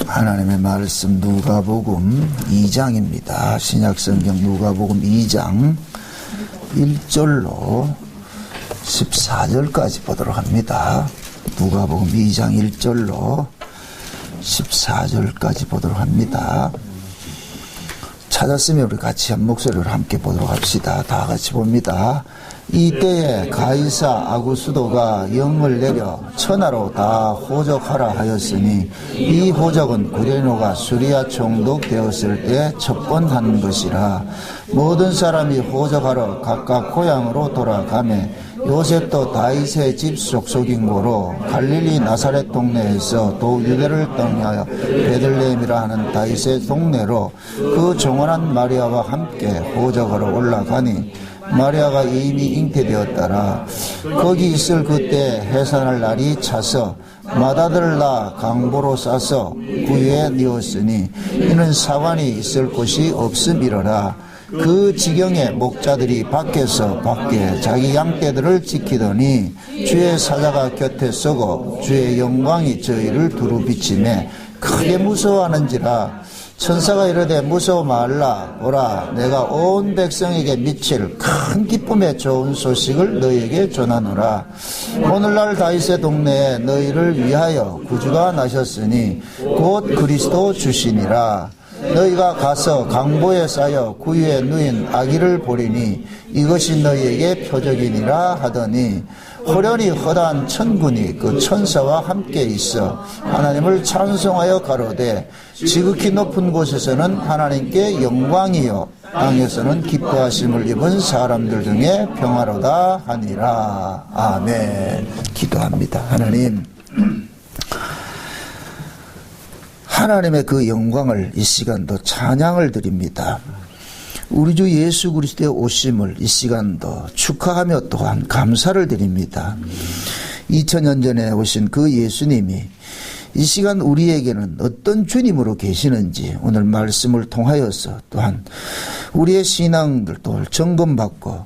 하나님의 말씀 누가복음 2장입니다. 신약성경 누가복음 2장 1절로 14절까지 보도록 합니다. 누가복음 2장 1절로 14절까지 보도록 합니다. 찾았으면 우리 같이 한 목소리로 함께 보도록 합시다. 다 같이 봅니다. 이때에 가이사 아구스도가 영을 내려 천하로 다 호적하라 하였으니 이 호적은 구레노가 수리아 총독 되었을 때 첫 번 한 것이라. 모든 사람이 호적하러 각각 고향으로 돌아가매 요셉도 다윗의 집 속속인 고로 갈릴리 나사렛 동네에서 또 유대를 떠나여 베들레헴이라 하는 다윗의 동네로 그 종원한 마리아와 함께 호적하러 올라가니 마리아가 이미 잉태되었더라. 거기 있을 그때 해산할 날이 차서 맏아들을 낳아 강보로 싸서 구유에 뉘었으니 이는 사관이 있을 곳이 없음이러라. 그 지경에 목자들이 밖에서 밖에 자기 양떼들을 지키더니 주의 사자가 곁에 서고 주의 영광이 저희를 두루 비치매 크게 무서워하는지라. 천사가 이르되 무서워 말라. 보라, 내가 온 백성에게 미칠 큰 기쁨의 좋은 소식을 너희에게 전하노라. 오늘날 다윗의 동네에 너희를 위하여 구주가 나셨으니 곧 그리스도 주시니라. 너희가 가서 강보에 쌓여 구유에 누인 아기를 보리니 이것이 너희에게 표적이니라 하더니 호련히 허다한 천군이 그 천사와 함께 있어 하나님을 찬송하여 가로되 지극히 높은 곳에서는 하나님께 영광이요 땅에서는 기뻐하심을 입은 사람들 중에 평화로다 하니라. 아멘. 기도합니다. 하나님의 그 영광을 이 시간도 찬양을 드립니다. 우리 주 예수 그리스도의 오심을 이 시간도 축하하며 또한 감사를 드립니다. 2000년 전에 오신 그 예수님이 이 시간 우리에게는 어떤 주님으로 계시는지 오늘 말씀을 통하여서 또한 우리의 신앙들도 점검받고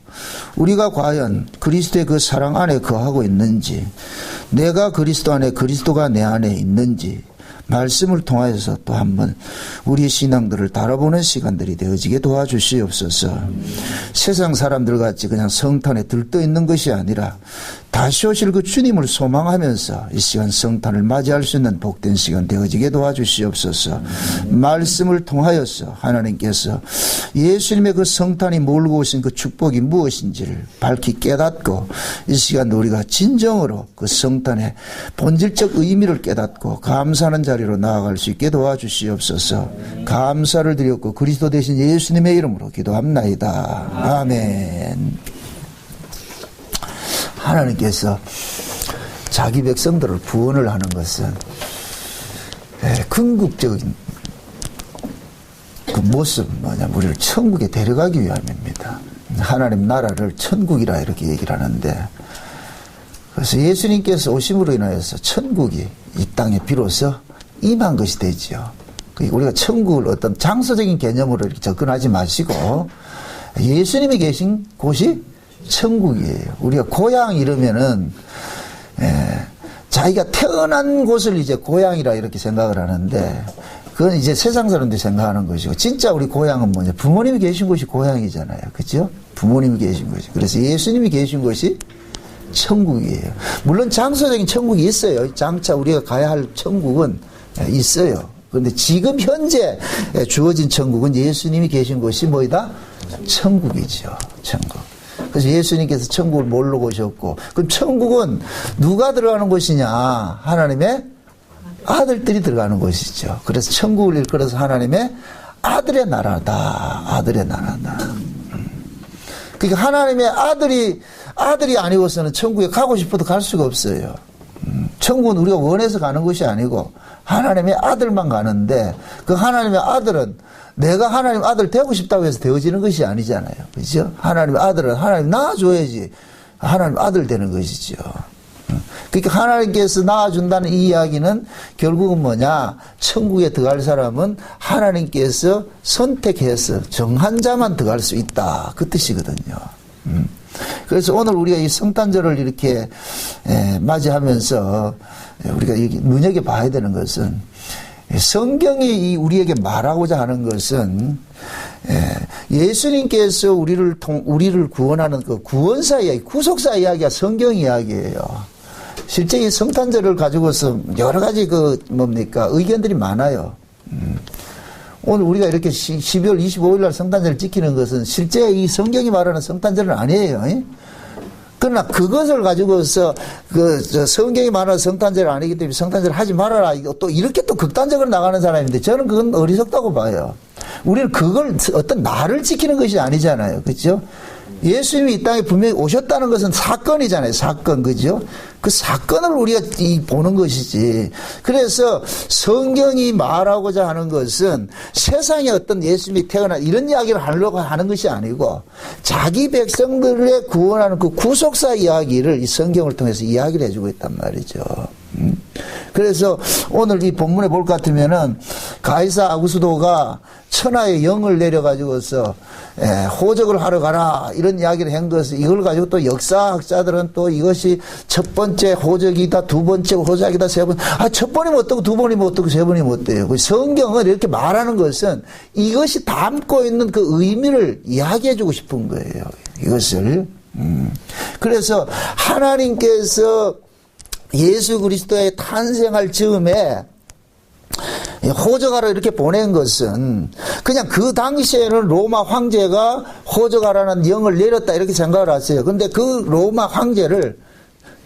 우리가 과연 그리스도의 그 사랑 안에 거하고 있는지, 내가 그리스도 안에 그리스도가 내 안에 있는지 말씀을 통하여서 또 한번 우리의 신앙들을 달아보는 시간들이 되어지게 도와주시옵소서. 세상 사람들 같이 그냥 성탄에 들떠 있는 것이 아니라 다시 오실 그 주님을 소망하면서 이 시간 성탄을 맞이할 수 있는 복된 시간 되어지게 도와주시옵소서. 말씀을 통하여서 하나님께서 예수님의 그 성탄이 몰고 오신 그 축복이 무엇인지를 밝히 깨닫고 이 시간 우리가 진정으로 그 성탄의 본질적 의미를 깨닫고 감사하는 자리로 나아갈 수 있게 도와주시옵소서. 감사를 드렸고 그리스도 되신 예수님의 이름으로 기도합나이다. 아멘. 하나님께서 자기 백성들을 구원을 하는 것은 궁극적인 그 모습 우리를 천국에 데려가기 위함입니다. 하나님 나라를 천국이라 이렇게 얘기를 하는데, 그래서 예수님께서 오심으로 인하여서 천국이 이 땅에 비로소 임한 것이 되지요. 우리가 천국을 어떤 장소적인 개념으로 이렇게 접근하지 마시고 예수님이 계신 곳이 천국이에요. 우리가 고향 이러면은 자기가 태어난 곳을 이제 고향이라 이렇게 생각을 하는데, 그건 이제 세상 사람들이 생각하는 것이고, 진짜 우리 고향은 뭐냐? 부모님이 계신 곳이 고향이잖아요. 그죠? 부모님이 계신 곳이. 그래서 예수님이 계신 곳이 천국이에요. 물론 장소적인 천국이 있어요. 장차 우리가 가야 할 천국은 있어요. 그런데 지금 현재 주어진 천국은 예수님이 계신 곳이 뭐이다? 천국이죠. 천국. 그래서 예수님께서 천국을 뭘로 오셨고, 그럼 천국은 누가 들어가는 곳이냐? 하나님의 아들들이 들어가는 곳이죠. 그래서 천국을 일컬어서 하나님의 아들의 나라다. 아들의 나라다. 그러니까 하나님의 아들이 아니고서는 천국에 가고 싶어도 갈 수가 없어요. 천국은 우리가 원해서 가는 것이 아니고 하나님의 아들만 가는데, 그 하나님의 아들은 내가 하나님 아들 되고 싶다고 해서 되어지는 것이 아니잖아요. 그죠? 하나님의 아들은 하나님 낳아줘야지 하나님 아들 되는 것이죠. 그러니까 하나님께서 낳아준다는 이 이야기는 결국은 뭐냐? 천국에 들어갈 사람은 하나님께서 선택해서 정한 자만 들어갈 수 있다. 그 뜻이거든요. 그래서 오늘 우리가 이 성탄절을 이렇게 맞이하면서 우리가 눈여겨봐야 되는 것은 성경이 우리에게 말하고자 하는 것은 예수님께서 우리를 구원하는 그 구원사 이야기, 구속사 이야기가 성경 이야기예요. 실제 이 성탄절을 가지고서 여러 가지 의견들이 많아요. 오늘 우리가 이렇게 12월 25일 날 성탄절을 지키는 것은 실제 이 성경이 말하는 성탄절은 아니에요. 그러나 그것을 가지고서 성경이 말하는 성탄절 아니기 때문에 성탄절 하지 말아라. 또 이렇게 또 극단적으로 나가는 사람인데 저는 그건 어리석다고 봐요. 우리는 그걸 어떤 날을 지키는 것이 아니잖아요. 그렇죠? 예수님이 이 땅에 분명히 오셨다는 것은 사건이잖아요. 사건. 그죠? 그 사건을 우리가 보는 것이지. 그래서 성경이 말하고자 하는 것은 세상에 어떤 예수님이 태어나 이런 이야기를 하려고 하는 것이 아니고 자기 백성들의 구원하는 그 구속사 이야기를 이 성경을 통해서 이야기를 해주고 있단 말이죠. 그래서 오늘 이 본문에 볼 것 같으면은 가이사 아구스도가 천하의 영을 내려가지고서 호적을 하러 가라 이런 이야기를 한 것을 이걸 가지고 또 역사학자들은 또 이것이 첫 번째 호적이다, 두 번째 호적이다, 세 번, 첫 번이면 어떻고 두 번이면 어떻고 세 번이면 어때요? 성경은 이렇게 말하는 것은 이것이 담고 있는 그 의미를 이야기해주고 싶은 거예요. 이것을. 그래서 하나님께서 예수 그리스도의 탄생할 즈음에 호적하러 이렇게 보낸 것은 그냥 그 당시에는 로마 황제가 호적하라는 영을 내렸다 이렇게 생각을 하세요. 근데 그 로마 황제를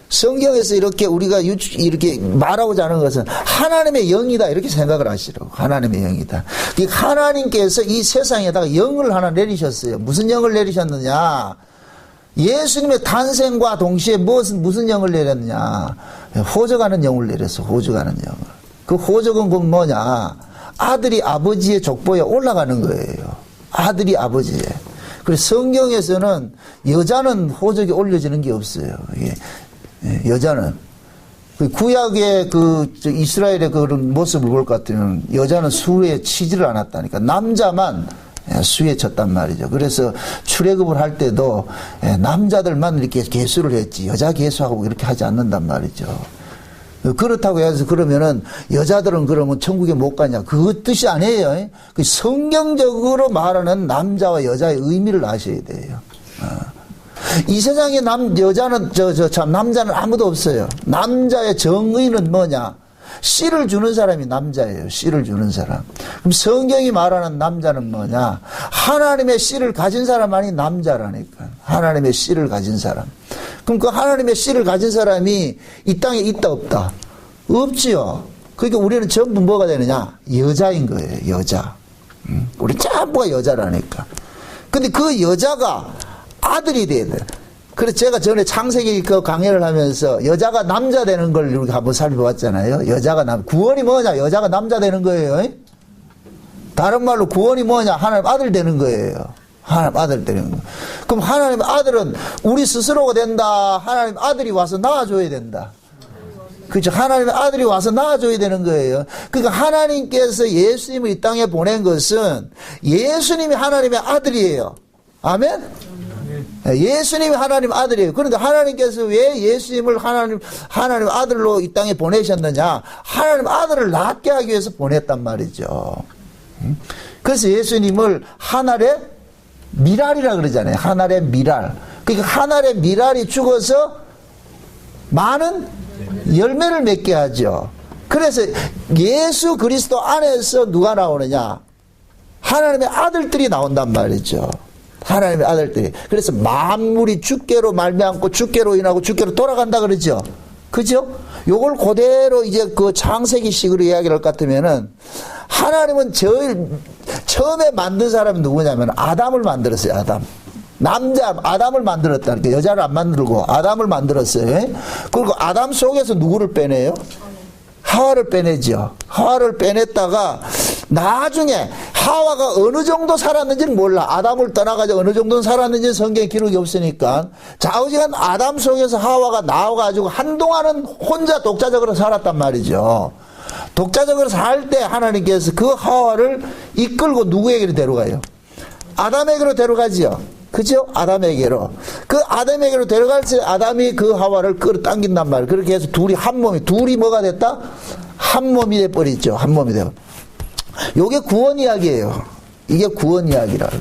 성경에서 이렇게 우리가 이렇게 말하고자 하는 것은 하나님의 영이다 이렇게 생각을 하시라고. 하나님의 영이다. 하나님께서 이 세상에다가 영을 하나 내리셨어요. 무슨 영을 내리셨느냐? 예수님의 탄생과 동시에 무슨 영을 내렸느냐? 호적하는 영을 내렸어. 호적하는 영을. 그 호적은 뭐냐? 아들이 아버지의 족보에 올라가는 거예요. 아들이 아버지에. 그래서 성경에서는 여자는 호적에 올려지는 게 없어요. 여자는. 구약의 이스라엘의 그런 모습을 볼 것 같으면 여자는 수에 치지를 않았다니까. 남자만 수에 쳤단 말이죠. 그래서 출애굽을 할 때도 남자들만 이렇게 계수를 했지 여자 계수하고 이렇게 하지 않는단 말이죠. 그렇다고 해서 그러면은 여자들은 그러면 천국에 못 가냐? 그 뜻이 아니에요. 성경적으로 말하는 남자와 여자의 의미를 아셔야 돼요. 이 세상에 여자는 참 남자는 아무도 없어요. 남자의 정의는 뭐냐? 씨를 주는 사람이 남자예요. 씨를 주는 사람. 그럼 성경이 말하는 남자는 뭐냐? 하나님의 씨를 가진 사람만이 남자라니까. 하나님의 씨를 가진 사람. 그럼 그 하나님의 씨를 가진 사람이 이 땅에 있다 없다? 없지요. 그러니까 우리는 전부 뭐가 되느냐? 여자인 거예요. 여자. 우리 전부가 여자라니까. 근데 그 여자가 아들이 돼야 돼. 그래서 제가 전에 창세기 그 강의를 하면서 여자가 남자 되는 걸 이렇게 한번 살펴봤잖아요. 구원이 뭐냐? 여자가 남자 되는 거예요. 다른 말로 구원이 뭐냐? 하나님 아들 되는 거예요. 하나님 아들 되는 거. 그럼 하나님 아들은 우리 스스로가 된다. 하나님 아들이 와서 낳아줘야 된다. 그렇죠. 하나님의 아들이 와서 낳아줘야 되는 거예요. 그러니까 하나님께서 예수님을 이 땅에 보낸 것은 예수님이 하나님의 아들이에요. 아멘? 예수님이 하나님 아들이에요. 그런데 하나님께서 왜 예수님을 하나님 아들로 이 땅에 보내셨느냐? 하나님 아들을 낳게 하기 위해서 보냈단 말이죠. 그래서 예수님을 하늘의 미랄이라 그러잖아요. 하늘의 미랄. 그러니까 하늘의 미랄이 죽어서 많은 열매를 맺게 하죠. 그래서 예수 그리스도 안에서 누가 나오느냐? 하나님의 아들들이 나온단 말이죠. 하나님의 아들들이. 그래서 만물이 주께로 말미암고 주께로 인하고 주께로 돌아간다 그러죠. 그죠? 요걸 그대로 이제 그 창세기식으로 이야기를 할 것 같으면은 하나님은 처음에 만든 사람이 누구냐면 아담을 만들었어요. 아담을 만들었다니까. 여자를 안 만들고 아담을 만들었어요. 그리고 아담 속에서 누구를 빼내요? 하와를 빼내죠. 하와를 빼냈다가 나중에 하와가 어느 정도 살았는지는 몰라. 아담을 떠나가지고 어느 정도 살았는지 성경에 기록이 없으니까. 좌우지간 아담 속에서 하와가 나와가지고 한동안은 혼자 독자적으로 살았단 말이죠. 독자적으로 살 때 하나님께서 그 하와를 이끌고 누구에게로 데려가요? 아담에게로 데려가지요. 그죠? 아담에게로. 그 아담에게로 데려갈 때 아담이 그 하와를 끌어당긴단 말이에요. 그렇게 해서 둘이 한 몸이, 둘이 뭐가 됐다? 한 몸이 돼버리죠. 한 몸이 돼버. 요게 구원 이야기예요. 이게 구원 이야기라고.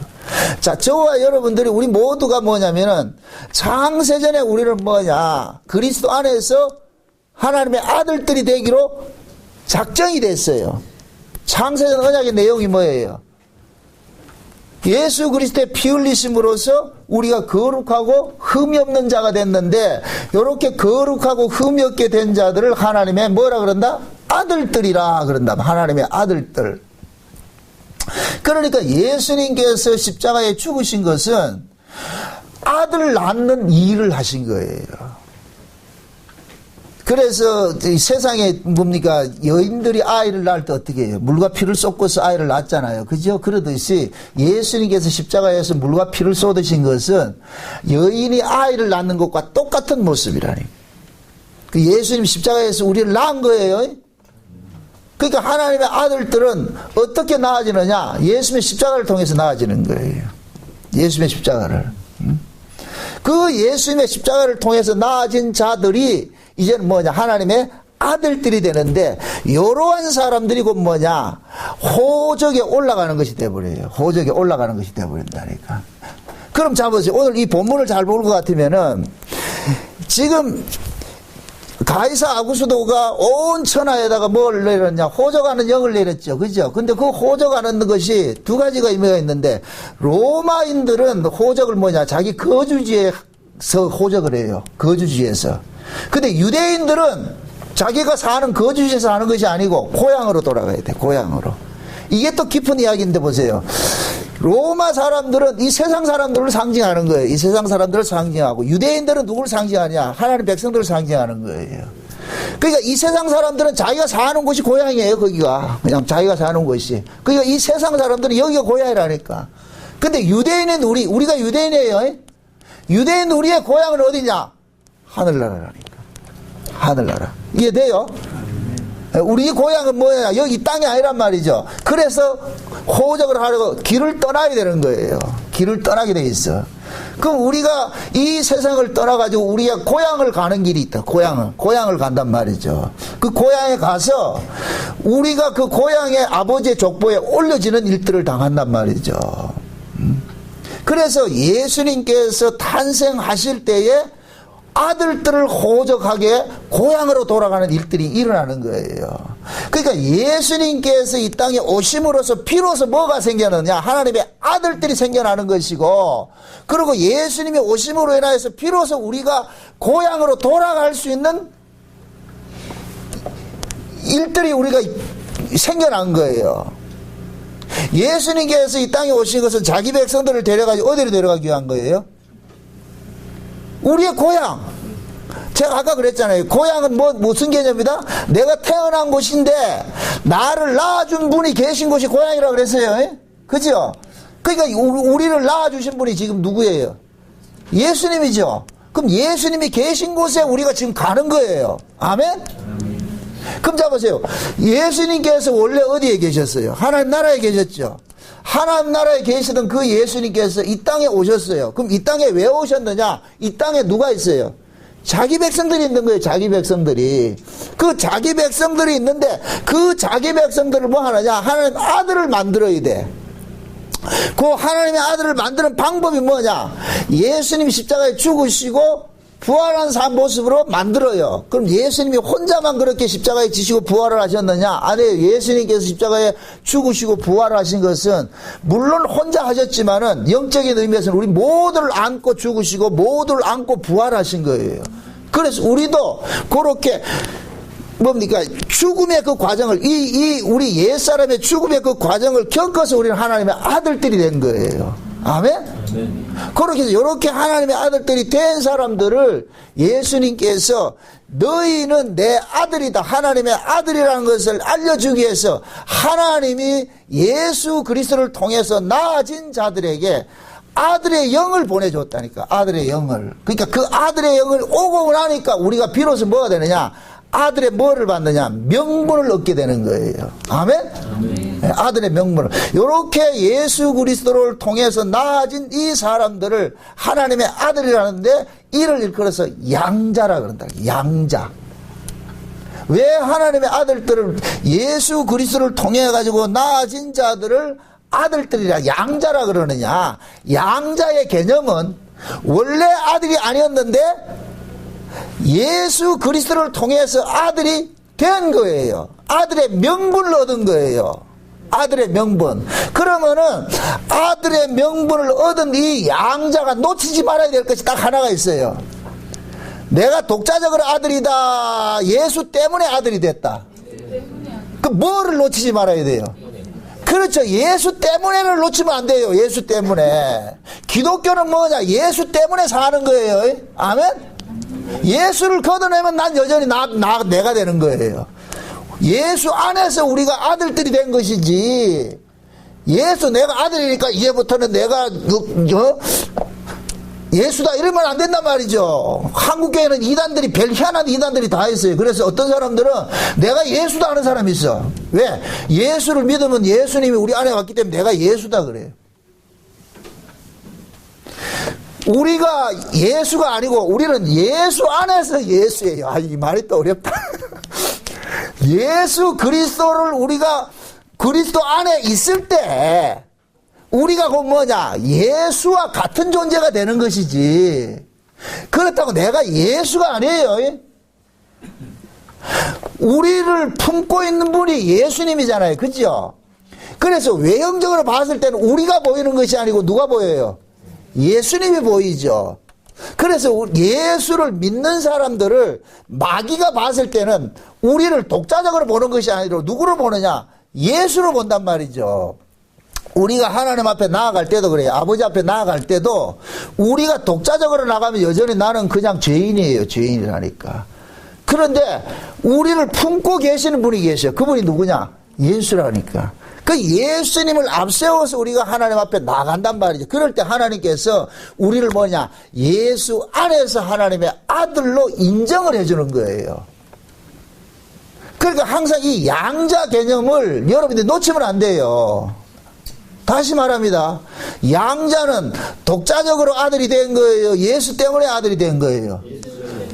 자, 저와 여러분들이 우리 모두가 뭐냐면은 창세전에 우리는 뭐냐, 그리스도 안에서 하나님의 아들들이 되기로 작정이 됐어요. 창세전 언약의 내용이 뭐예요? 예수 그리스도의 피 흘리심으로써 우리가 거룩하고 흠이 없는 자가 됐는데, 이렇게 거룩하고 흠이 없게 된 자들을 하나님의 뭐라 그런다? 아들들이라 그런다. 하나님의 아들들. 그러니까 예수님께서 십자가에 죽으신 것은 아들 낳는 일을 하신 거예요. 그래서 세상에 뭡니까, 여인들이 아이를 낳을 때 어떻게 해요? 물과 피를 쏟고서 아이를 낳잖아요. 그죠? 그러듯이 예수님께서 십자가에서 물과 피를 쏟으신 것은 여인이 아이를 낳는 것과 똑같은 모습이라니. 그 예수님 십자가에서 우리를 낳은 거예요. 그러니까 하나님의 아들들은 어떻게 나아지느냐? 예수님의 십자가를 통해서 나아지는 거예요. 예수님의 십자가를. 그 예수님의 십자가를 통해서 나아진 자들이 이제는 뭐냐, 하나님의 아들들이 되는데, 이러한 사람들이 곧 뭐냐, 호적에 올라가는 것이 되어버려요. 호적에 올라가는 것이 되어버린다니까. 그럼 잡으세요. 오늘 이 본문을 잘 볼 것 같으면은, 지금 가이사 아구수도가 온 천하에다가 뭘 내렸냐, 호적하는 영을 내렸죠. 그죠? 근데 그 호적하는 것이 두 가지가 의미가 있는데, 로마인들은 호적을 뭐냐, 자기 거주지에서 호적을 해요. 거주지에서. 근데 유대인들은 자기가 사는 거주지에서 하는 것이 아니고 고향으로 돌아가야 돼. 고향으로. 이게 또 깊은 이야기인데 보세요. 로마 사람들은 이 세상 사람들을 상징하는 거예요. 이 세상 사람들을 상징하고, 유대인들은 누구를 상징하냐? 하나님 백성들을 상징하는 거예요. 그러니까 이 세상 사람들은 자기가 사는 곳이 고향이에요. 거기가 그냥 자기가 사는 곳이. 그러니까 이 세상 사람들은 여기가 고향이라니까. 근데 유대인은 우리가 유대인이에요. 유대인 우리의 고향은 어디냐? 하늘나라라니까. 하늘나라. 이해돼요? 우리 고향은 뭐냐? 여기 땅이 아니란 말이죠. 그래서 호적을 하려고 길을 떠나야 되는 거예요. 길을 떠나게 돼 있어. 그럼 우리가 이 세상을 떠나가지고 우리가 고향을 가는 길이 있다. 고향을 간단 말이죠. 그 고향에 가서 우리가 그 고향의 아버지의 족보에 올려지는 일들을 당한단 말이죠. 그래서 예수님께서 탄생하실 때에 아들들을 호적하게 고향으로 돌아가는 일들이 일어나는 거예요. 그러니까 예수님께서 이 땅에 오심으로써 비로소 뭐가 생겨나느냐? 하나님의 아들들이 생겨나는 것이고, 그리고 예수님이 오심으로 인하여서 비로소 우리가 고향으로 돌아갈 수 있는 일들이 우리가 생겨난 거예요. 예수님께서 이 땅에 오신 것은 자기 백성들을 데려가지고 어디로 데려가기 위한 거예요? 우리의 고향. 제가 아까 그랬잖아요. 고향은 무슨 개념이다? 내가 태어난 곳인데 나를 낳아준 분이 계신 곳이 고향이라고 그랬어요. 그죠? 그러니까 우리를 낳아주신 분이 지금 누구예요? 예수님이죠. 그럼 예수님이 계신 곳에 우리가 지금 가는 거예요. 아멘? 그럼 잡으세요. 예수님께서 원래 어디에 계셨어요? 하나님 나라에 계셨죠. 하나님 나라에 계시던 그 예수님께서 이 땅에 오셨어요. 그럼 이 땅에 왜 오셨느냐? 이 땅에 누가 있어요? 자기 백성들이 있는 거예요. 자기 백성들이. 그 자기 백성들이 있는데 그 자기 백성들을 뭐 하느냐? 하나님 아들을 만들어야 돼. 그 하나님의 아들을 만드는 방법이 뭐냐? 예수님 십자가에 죽으시고 부활한 모습으로 만들어요. 그럼 예수님이 혼자만 그렇게 십자가에 지시고 부활을 하셨느냐? 아니에요. 예수님께서 십자가에 죽으시고 부활하신 것은 물론 혼자 하셨지만은 영적인 의미에서는 우리 모두를 안고 죽으시고 모두를 안고 부활하신 거예요. 그래서 우리도 그렇게 뭡니까? 죽음의 그 과정을, 우리 옛사람의 죽음의 그 과정을 겪어서 우리는 하나님의 아들들이 된 거예요. 아멘? 그렇게 해서 이렇게 하나님의 아들들이 된 사람들을 예수님께서 너희는 내 아들이다, 하나님의 아들이라는 것을 알려주기 위해서 하나님이 예수 그리스도를 통해서 나아진 자들에게 아들의 영을 보내줬다니까. 아들의 영을. 그러니까 그 아들의 영을 오고 나니까 우리가 비로소 뭐가 되느냐? 아들의 뭐를 받느냐? 명분을 얻게 되는 거예요. 아멘? 아멘. 아들의 명분을. 이렇게 예수 그리스도를 통해서 나아진 이 사람들을 하나님의 아들이라는데 이를 일컬어서 양자라 그런다. 양자. 왜 하나님의 아들들을 예수 그리스도를 통해 가지고 낳아진 자들을 아들들이라 양자라 그러느냐? 양자의 개념은 원래 아들이 아니었는데 예수 그리스도를 통해서 아들이 된 거예요. 아들의 명분을 얻은 거예요. 아들의 명분. 그러면은 아들의 명분을 얻은 이 양자가 놓치지 말아야 될 것이 딱 하나가 있어요. 내가 독자적으로 아들이다. 예수 때문에 아들이 됐다. 그 뭐를 놓치지 말아야 돼요? 그렇죠. 예수 때문에를 놓치면 안 돼요. 예수 때문에. 기독교는 뭐냐? 예수 때문에 사는 거예요. 아멘? 예수를 걷어내면 난 여전히 내가 되는 거예요. 예수 안에서 우리가 아들들이 된 것이지, 예수 내가 아들이니까 이제부터는 내가 예수다 이러면 안 된단 말이죠. 한국교회는 이단들이 별 희한한 이단들이 다 있어요. 그래서 어떤 사람들은 내가 예수다 하는 사람이 있어. 왜? 예수를 믿으면 예수님이 우리 안에 왔기 때문에 내가 예수다 그래요. 우리가 예수가 아니고 우리는 예수 안에서 예수예요. 아, 이 말이 또 어렵다. 예수 그리스도를 우리가 그리스도 안에 있을 때 우리가 그 뭐냐? 예수와 같은 존재가 되는 것이지. 그렇다고 내가 예수가 아니에요. 우리를 품고 있는 분이 예수님이잖아요. 그죠? 그래서 외형적으로 봤을 때는 우리가 보이는 것이 아니고 누가 보여요? 예수님이 보이죠. 그래서 예수를 믿는 사람들을 마귀가 봤을 때는 우리를 독자적으로 보는 것이 아니라 누구를 보느냐? 예수를 본단 말이죠. 우리가 하나님 앞에 나아갈 때도 그래요. 아버지 앞에 나아갈 때도 우리가 독자적으로 나가면 여전히 나는 그냥 죄인이에요. 죄인이라니까. 그런데 우리를 품고 계시는 분이 계셔요. 그분이 누구냐? 예수라니까. 그 예수님을 앞세워서 우리가 하나님 앞에 나간단 말이죠. 그럴 때 하나님께서 우리를 뭐냐? 예수 안에서 하나님의 아들로 인정을 해주는 거예요. 그러니까 항상 이 양자 개념을 여러분들이 놓치면 안 돼요. 다시 말합니다. 양자는 독자적으로 아들이 된 거예요? 예수 때문에 아들이 된 거예요?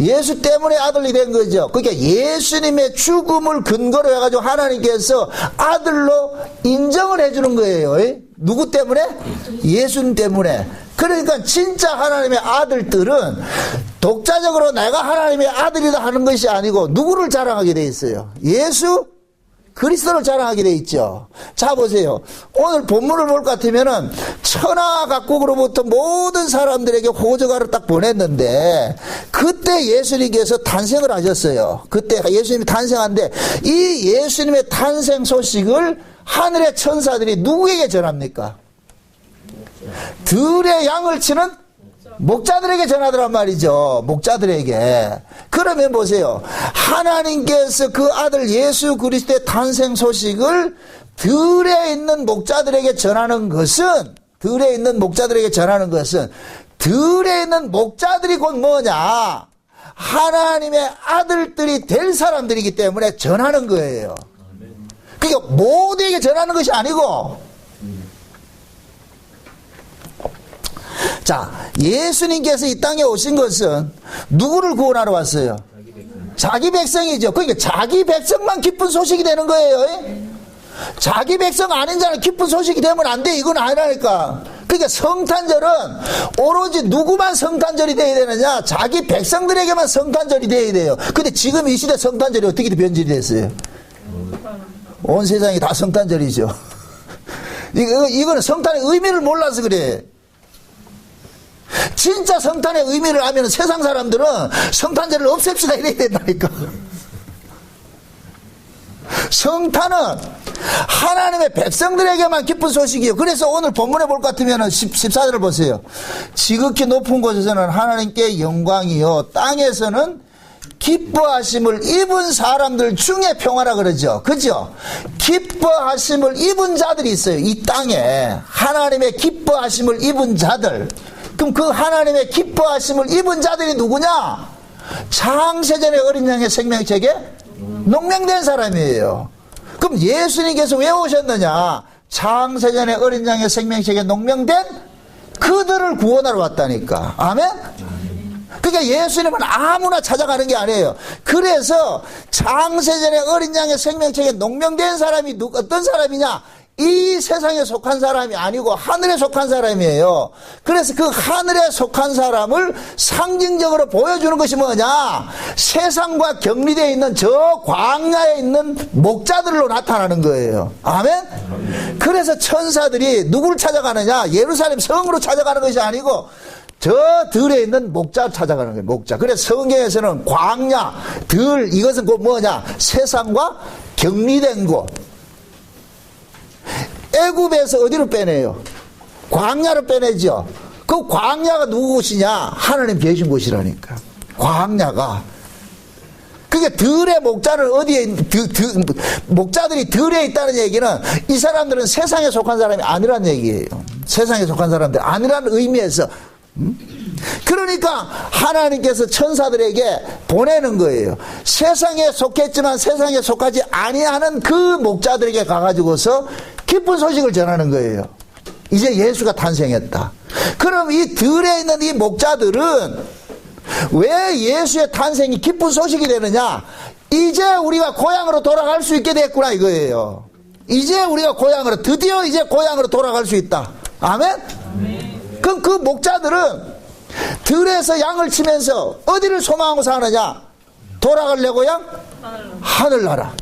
예수 때문에 아들이 된 거죠. 그러니까 예수님의 죽음을 근거로 해가지고 하나님께서 아들로 인정을 해주는 거예요. 누구 때문에? 예수님 때문에. 그러니까 진짜 하나님의 아들들은 독자적으로 내가 하나님의 아들이다 하는 것이 아니고 누구를 자랑하게 돼 있어요? 예수 그리스도를 자랑하게 돼 있죠. 자 보세요. 오늘 본문을 볼 것 같으면은 천하 각국으로부터 모든 사람들에게 호적아를 딱 보냈는데 그때 예수님께서 탄생을 하셨어요. 그때 예수님이 탄생한데 이 예수님의 탄생 소식을 하늘의 천사들이 누구에게 전합니까? 들의 양을 치는 목자들에게 전하더란 말이죠. 목자들에게. 그러면 보세요. 하나님께서 그 아들 예수 그리스도의 탄생 소식을 들에 있는 목자들에게 전하는 것은 들에 있는 목자들이 곧 뭐냐? 하나님의 아들들이 될 사람들이기 때문에 전하는 거예요. 그러니까 모두에게 전하는 것이 아니고, 자, 예수님께서 이 땅에 오신 것은 누구를 구원하러 왔어요? 자기 백성이죠. 그러니까 자기 백성만 기쁜 소식이 되는 거예요. 자기 백성 아닌 자는 기쁜 소식이 되면 안 돼. 이건 아니라니까. 그러니까 성탄절은 오로지 누구만 성탄절이 돼야 되느냐? 자기 백성들에게만 성탄절이 돼야 돼요. 근데 지금 이 시대 성탄절이 어떻게 변질이 됐어요? 온 세상이 다 성탄절이죠. 이거는 성탄의 의미를 몰라서 그래. 진짜 성탄의 의미를 알면 세상 사람들은 성탄절을 없앱시다 이래야 된다니까. 성탄은 하나님의 백성들에게만 기쁜 소식이에요. 그래서 오늘 본문에 볼 것 같으면 14절을 보세요. 지극히 높은 곳에서는 하나님께 영광이요 땅에서는 기뻐하심을 입은 사람들 중에 평화라 그러죠. 그죠? 기뻐하심을 입은 자들이 있어요. 이 땅에 하나님의 기뻐하심을 입은 자들. 그럼 그 하나님의 기뻐하심을 입은 자들이 누구냐? 창세전의 어린 양의 생명책에 농명된 사람이에요. 그럼 예수님께서 왜 오셨느냐? 창세전의 어린 양의 생명책에 농명된 그들을 구원하러 왔다니까. 아멘? 그러니까 예수님은 아무나 찾아가는 게 아니에요. 그래서 창세전에 어린 양의 생명책에 농명된 사람이 어떤 사람이냐? 이 세상에 속한 사람이 아니고 하늘에 속한 사람이에요. 그래서 그 하늘에 속한 사람을 상징적으로 보여주는 것이 뭐냐? 세상과 격리되어 있는 저 광야에 있는 목자들로 나타나는 거예요. 아멘? 그래서 천사들이 누구를 찾아가느냐? 예루살렘 성으로 찾아가는 것이 아니고 저 들에 있는 목자 찾아가는 거예요. 목자. 그래서 성경에서는 광야, 들, 이것은 곧 뭐냐? 세상과 격리된 곳. 애굽에서 어디로 빼내요? 광야로 빼내죠. 그 광야가 누구 곳이냐? 하나님 계신 곳이라니까. 광야가. 그게 들의 목자를 어디에, 목자들이 들에 있다는 얘기는 이 사람들은 세상에 속한 사람이 아니란 얘기예요. 세상에 속한 사람들 아니라는 의미에서. 그러니까 하나님께서 천사들에게 보내는 거예요. 세상에 속했지만 세상에 속하지 아니하는 그 목자들에게 가가지고서 기쁜 소식을 전하는 거예요. 이제 예수가 탄생했다. 그럼 이 들에 있는 이 목자들은 왜 예수의 탄생이 기쁜 소식이 되느냐? 이제 우리가 고향으로 돌아갈 수 있게 됐구나 이거예요. 이제 우리가 고향으로, 드디어 이제 고향으로 돌아갈 수 있다. 아멘? 그럼 그 목자들은 들에서 양을 치면서 어디를 소망하고 사느냐? 돌아갈래 고향? 하늘나라.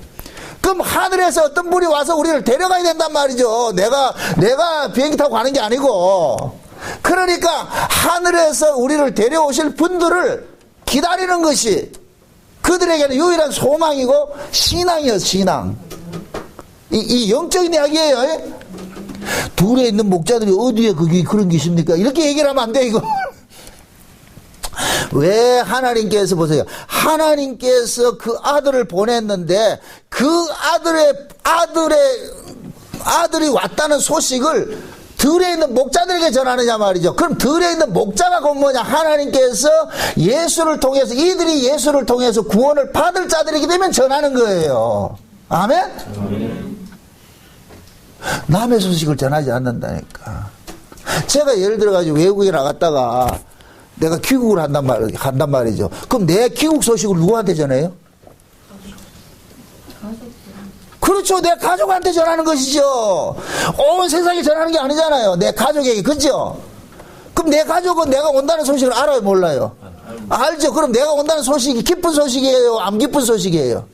그럼 하늘에서 어떤 분이 와서 우리를 데려가야 된단 말이죠. 내가 비행기 타고 가는 게 아니고. 그러니까 하늘에서 우리를 데려오실 분들을 기다리는 것이 그들에게는 유일한 소망이고 신앙이에요. 신앙. 이 영적인 이야기예요. 둘에 있는 목자들이 어디에 그런 게 있습니까? 이렇게 얘기를 하면 안 돼, 이거. 왜 하나님께서 보세요. 하나님께서 그 아들을 보냈는데 그 아들이 왔다는 소식을 들에 있는 목자들에게 전하느냐 말이죠. 그럼 들에 있는 목자가 곧 뭐냐? 하나님께서 예수를 통해서, 이들이 예수를 통해서 구원을 받을 자들이기 때문에 전하는 거예요. 아멘? 남의 소식을 전하지 않는다니까. 제가 예를 들어가지고 외국에 나갔다가 내가 귀국을 한단 말이죠. 그럼 내 귀국 소식을 누구한테 전해요? 그렇죠. 내 가족한테 전하는 것이죠. 온 세상에 전하는 게 아니잖아요. 내 가족에게. 그죠? 그럼 내 가족은 내가 온다는 소식을 알아요? 몰라요? 알죠. 그럼 내가 온다는 소식이 기쁜 소식이에요? 안 기쁜 소식이에요?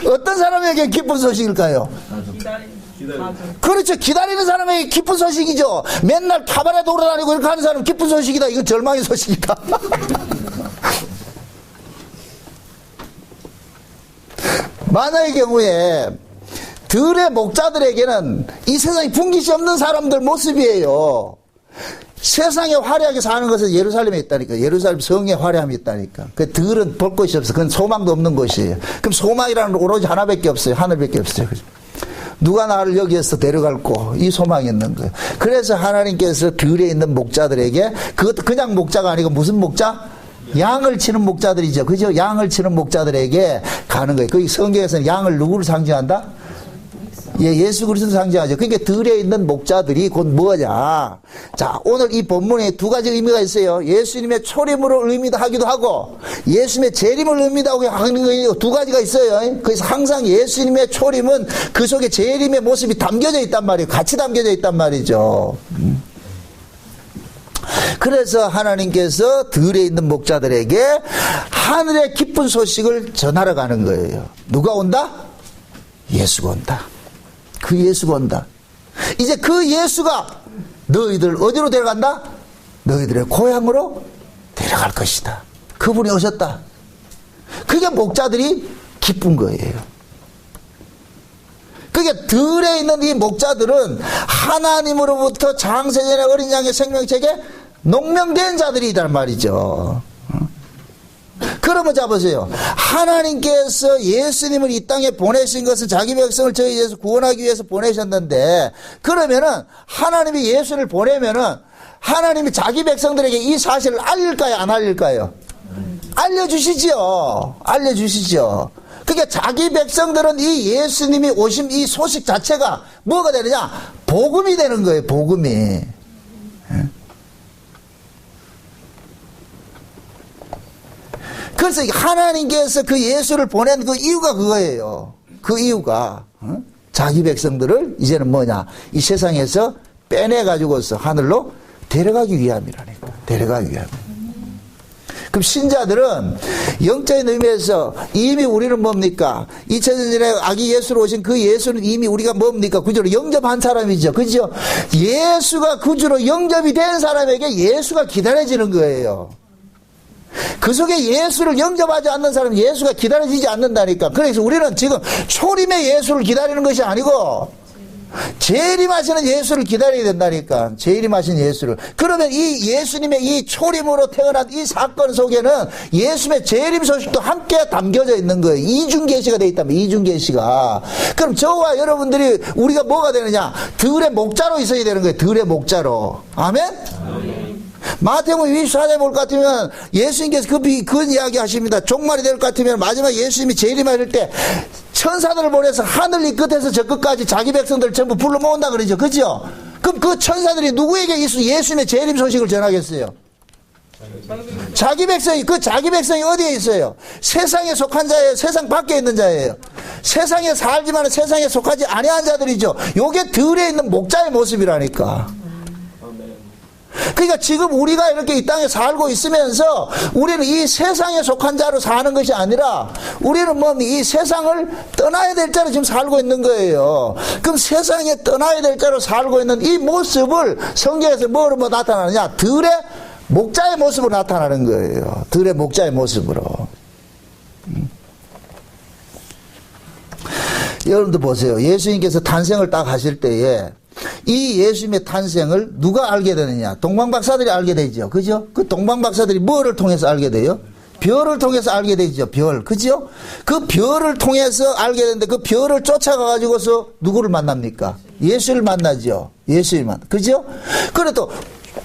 어떤 사람에게 기쁜 소식일까요? 그렇죠. 기다리는 사람에게 기쁜 소식이죠. 맨날 타발에 돌아다니고 이렇게 하는 사람은 기쁜 소식이다. 이건 절망의 소식이다. 만약의 경우에 들의 목자들에게는 이 세상에 분깃이 없는 사람들 모습이에요. 세상에 화려하게 사는 것은 예루살렘에 있다니까. 예루살렘 성에 화려함이 있다니까. 그 들은 볼 것이 없어. 그건 소망도 없는 것이에요. 그럼 소망이라는 오로지 하나밖에 없어요. 하늘밖에 없어요. 누가 나를 여기에서 데려갈고, 이 소망이 있는 거예요. 그래서 하나님께서 들에 있는 목자들에게, 그것도 그냥 목자가 아니고 무슨 목자? 양을 치는 목자들이죠. 그죠? 양을 치는 목자들에게 가는 거예요. 그 성경에서는 양을 누구를 상징한다? 예, 예수 그리스도를 상징하죠. 그러니까 들에 있는 목자들이 곧 뭐냐? 자, 오늘 이 본문에 두 가지 의미가 있어요. 예수님의 초림으로 의미하기도 하고, 예수님의 재림을 의미하고 하는 게 두 가지가 있어요. 그래서 항상 예수님의 초림은 그 속에 재림의 모습이 담겨져 있단 말이에요. 같이 담겨져 있단 말이죠. 그래서 하나님께서 들에 있는 목자들에게 하늘의 기쁜 소식을 전하러 가는 거예요. 누가 온다? 예수가 온다. 그 예수가 온다. 이제 그 예수가 너희들 어디로 데려간다? 너희들의 고향으로 데려갈 것이다. 그분이 오셨다. 그게 목자들이 기쁜 거예요. 그게 들에 있는 이 목자들은 하나님으로부터 창세전에 어린 양의 생명책에 농명된 자들이란 말이죠. 그러면 잡으세요. 하나님께서 예수님을 이 땅에 보내신 것은 자기 백성을 저희에서 구원하기 위해서 보내셨는데, 그러면은 하나님이 예수를 보내면은 하나님이 자기 백성들에게 이 사실을 알릴까요? 안 알릴까요? 알려주시죠. 알려주시죠. 그러니까 자기 백성들은 이 예수님이 오신 이 소식 자체가 뭐가 되느냐? 복음이 되는 거예요. 복음이. 그래서 하나님께서 그 예수를 보낸 그 이유가 그거예요. 그 이유가 자기 백성들을 이제는 뭐냐, 이 세상에서 빼내가지고서 하늘로 데려가기 위함이라니까. 데려가기 위함. 그럼 신자들은 영적인 의미에서 이미 우리는 뭡니까? 2000년 전에 아기 예수로 오신 그 예수는 이미 우리가 뭡니까? 구주로 영접한 사람이죠. 그죠? 예수가 구주로 영접이 된 사람에게 예수가 기다려지는 거예요. 그 속에 예수를 영접하지 않는 사람은 예수가 기다려지지 않는다니까. 그래서 우리는 지금 초림의 예수를 기다리는 것이 아니고 재림하시는 예수를 기다려야 된다니까. 재림하신 예수를. 그러면 이 예수님의 이 초림으로 태어난 이 사건 속에는 예수님의 재림 소식도 함께 담겨져 있는 거예요. 이중계시가 되어 있다면, 이중계시가. 그럼 저와 여러분들이 우리가 뭐가 되느냐? 들의 목자로 있어야 되는 거예요. 들의 목자로. 아멘? 마태복음 24장에 볼 것 같으면 예수님께서 그 이야기 하십니다. 종말이 될 것 같으면 마지막 예수님이 재림하실 때 천사들을 보내서 하늘 이 끝에서 저 끝까지 자기 백성들을 전부 불러 모은다 그러죠. 그죠? 그럼 그 천사들이 누구에게 예수님의 재림 소식을 전하겠어요? 자기 백성이, 그 자기 백성이 어디에 있어요? 세상에 속한 자예요? 세상 밖에 있는 자예요? 세상에 살지만 세상에 속하지 아니한 자들이죠. 요게 들에 있는 목자의 모습이라니까. 그러니까 지금 우리가 이렇게 이 땅에 살고 있으면서 우리는 이 세상에 속한 자로 사는 것이 아니라 우리는 뭐 이 세상을 떠나야 될 자로 지금 살고 있는 거예요. 그럼 세상에 떠나야 될 자로 살고 있는 이 모습을 성경에서 뭐로 나타나느냐? 들의 목자의 모습으로 나타나는 거예요. 들의 목자의 모습으로. 여러분들 보세요. 예수님께서 탄생을 딱 하실 때에 이 예수님의 탄생을 누가 알게 되느냐? 동방박사들이 알게 되죠. 그죠? 그 동방박사들이 뭐를 통해서 알게 돼요? 별을 통해서 알게 되죠. 별. 그죠? 그 별을 통해서 알게 되는데 그 별을 쫓아가가지고서 누구를 만납니까? 예수를 만나죠. 예수를 만나. 그죠? 그래도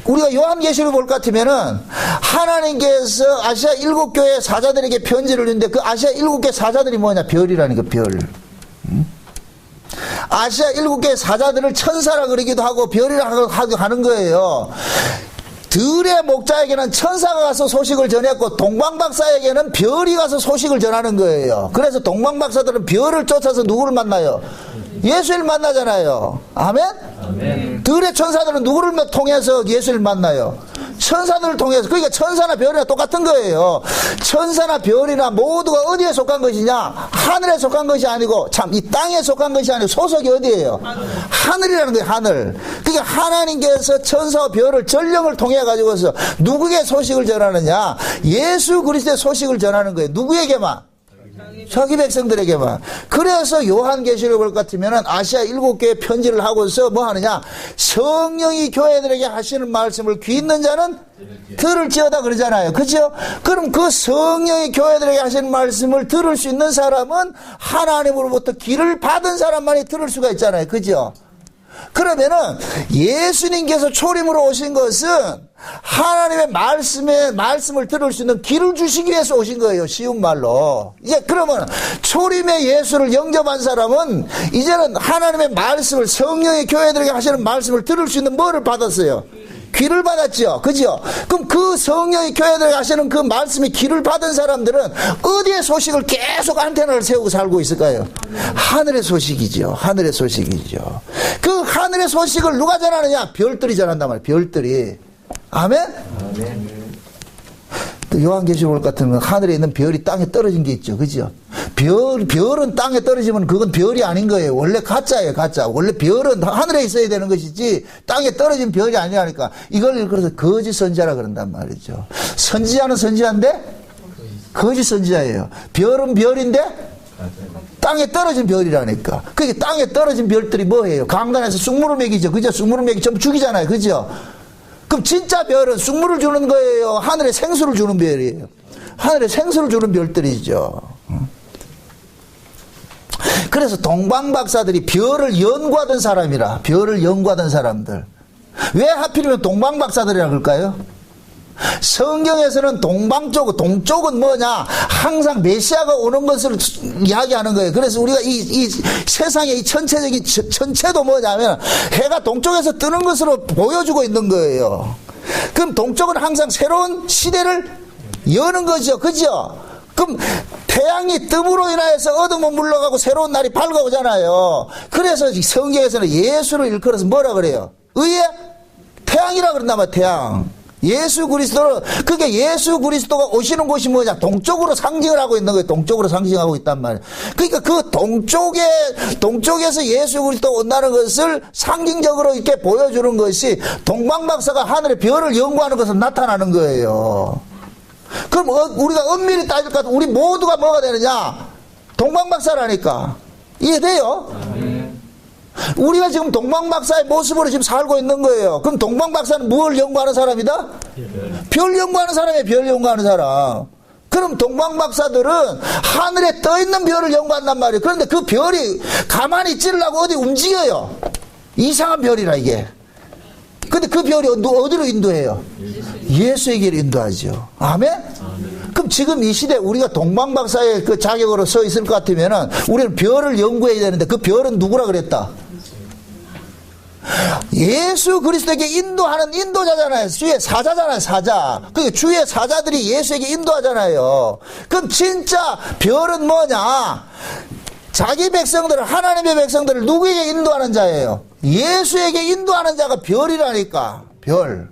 우리가 요한계시를 볼 것 같으면은 하나님께서 아시아 7교회 사자들에게 편지를 주는데 그 아시아 7교회 사자들이 뭐냐? 별이라니까, 별. 아시아 7개의 사자들을 천사라 그러기도 하고 별이라 하는 거예요. 들의 목자에게는 천사가 가서 소식을 전했고 동방박사에게는 별이 가서 소식을 전하는 거예요. 그래서 동방박사들은 별을 쫓아서 누구를 만나요? 예수를 만나잖아요. 아멘? 아멘. 들의 천사들은 누구를 통해서 예수를 만나요? 천사들을 통해서. 그러니까 천사나 별이나 똑같은 거예요. 천사나 별이나 모두가 어디에 속한 것이냐? 하늘에 속한 것이 아니고, 참, 이 땅에 속한 것이 아니고 소속이 어디예요? 하늘이라는 거예요. 하늘. 그러니까 하나님께서 천사와 별을 전령을 통해 가지고서 누구에게 소식을 전하느냐? 예수 그리스도의 소식을 전하는 거예요. 누구에게만? 자기 백성들에게만. 그래서 요한계시를 볼 것 같으면 아시아 7개의 편지를 하고서 뭐 하느냐? 성령이 교회들에게 하시는 말씀을 귀 있는 자는 들을지어다 그러잖아요. 그죠? 그럼 그 성령이 교회들에게 하시는 말씀을 들을 수 있는 사람은 하나님으로부터 기를 받은 사람만이 들을 수가 있잖아요. 그죠? 그러면은 예수님께서 초림으로 오신 것은 하나님의 말씀을 들을 수 있는 길을 주시기 위해서 오신 거예요. 쉬운 말로. 이제 그러면 초림의 예수를 영접한 사람은 이제는 하나님의 말씀을, 성령의 교회들에게 하시는 말씀을 들을 수 있는 뭐를 받았어요? 귀를 받았죠. 그죠? 그럼 그 성령의 교회들에게 하시는 그 말씀이 귀를 받은 사람들은 어디에 소식을 계속 안테나를 세우고 살고 있을까요? 하늘의 소식이죠. 하늘의 소식이죠. 그 하늘의 소식을 누가 전하느냐? 별들이 전한단 말이에요. 별들이. 아멘? 아멘. 요한계시록 같은 건 하늘에 있는 별이 땅에 떨어진 게 있죠. 그죠? 별은 땅에 떨어지면 그건 별이 아닌 거예요. 원래 가짜예요, 가짜. 원래 별은 하늘에 있어야 되는 것이지 땅에 떨어진 별이 아니라니까. 이걸 그래서 거짓 선지자라 그런단 말이죠. 선지자는 선지자인데 거짓 선지자예요. 별은 별인데 땅에 떨어진 별이라니까. 그게 땅에 떨어진 별들이 뭐예요? 강단에서 쑥물을 먹이죠. 그죠? 쑥물을 먹이 전부 죽이잖아요. 그죠? 그럼 진짜 별은 쑥물을 주는 거예요? 하늘에 생수를 주는 별이에요? 하늘에 생수를 주는 별들이죠. 그래서 동방박사들이 별을 연구하던 사람이라. 별을 연구하던 사람들. 왜 하필이면 동방박사들이라 그럴까요? 성경에서는 동쪽은 뭐냐? 항상 메시아가 오는 것을 이야기하는 거예요. 그래서 우리가 이 세상의 이 전체적인 전체도 뭐냐면 해가 동쪽에서 뜨는 것으로 보여주고 있는 거예요. 그럼 동쪽은 항상 새로운 시대를 여는 거죠. 그죠? 그럼 태양이 뜸으로 인하여서 어둠은 물러가고 새로운 날이 밝아오잖아요. 그래서 성경에서는 예수를 일컬어서 뭐라 그래요? 의의 태양이라 그런단 말이야. 태양. 예수 그리스도는, 그게 예수 그리스도가 오시는 곳이 뭐냐? 동쪽으로 상징을 하고 있는 거예요. 동쪽으로 상징하고 있단 말이에요. 그러니까 그 동쪽에서 예수 그리스도가 온다는 것을 상징적으로 이렇게 보여주는 것이 동방박사가 하늘의 별을 연구하는 것으로 나타나는 거예요. 그럼 우리가 엄밀히 따질 것 같으면 우리 모두가 뭐가 되느냐? 동방박사라니까. 이해돼요? 우리가 지금 동방박사의 모습으로 지금 살고 있는 거예요. 그럼 동방박사는 뭘 연구하는 사람이다? 별 연구하는 사람이에요. 별 연구하는 사람. 그럼 동방박사들은 하늘에 떠있는 별을 연구한단 말이에요. 그런데 그 별이 가만히 있지를 않고 어디 움직여요. 이상한 별이라 이게. 근데 그 별이 어디로 인도해요? 예수에게로 인도하죠. 아멘? 그럼 지금 이 시대 우리가 동방박사의 그 자격으로 서 있을 것 같으면은 우리는 별을 연구해야 되는데 그 별은 누구라 그랬다? 예수 그리스도에게 인도하는 인도자잖아요. 주의 사자잖아요. 사자. 그 주의 사자들이 예수에게 인도하잖아요. 그럼 진짜 별은 뭐냐? 자기 백성들을, 하나님의 백성들을 누구에게 인도하는 자예요? 예수에게 인도하는 자가 별이라니까. 별.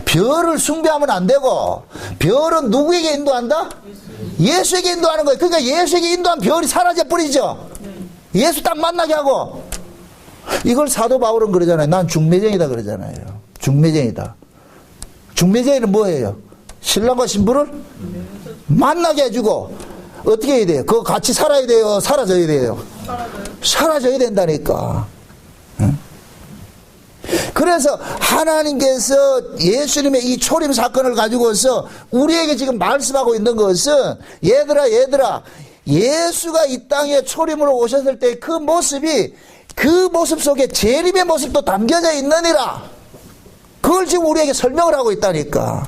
별을 숭배하면 안 되고, 별은 누구에게 인도한다? 예수에게 인도하는 거예요. 그러니까 예수에게 인도한 별이 사라져 버리죠. 예수 딱 만나게 하고. 이걸 사도 바울은 그러잖아요. 난 중매쟁이다 그러잖아요. 중매쟁이다. 중매쟁이는 뭐예요? 신랑과 신부를 만나게 해주고, 어떻게 해야 돼요? 그거 같이 살아야 돼요? 사라져야 돼요? 사라져야 된다니까. 응? 그래서 하나님께서 예수님의 이 초림 사건을 가지고서 우리에게 지금 말씀하고 있는 것은, 얘들아, 예수가 이 땅에 초림으로 오셨을 때 그 모습이, 그 모습 속에 재림의 모습도 담겨져 있느니라. 그걸 지금 우리에게 설명을 하고 있다니까.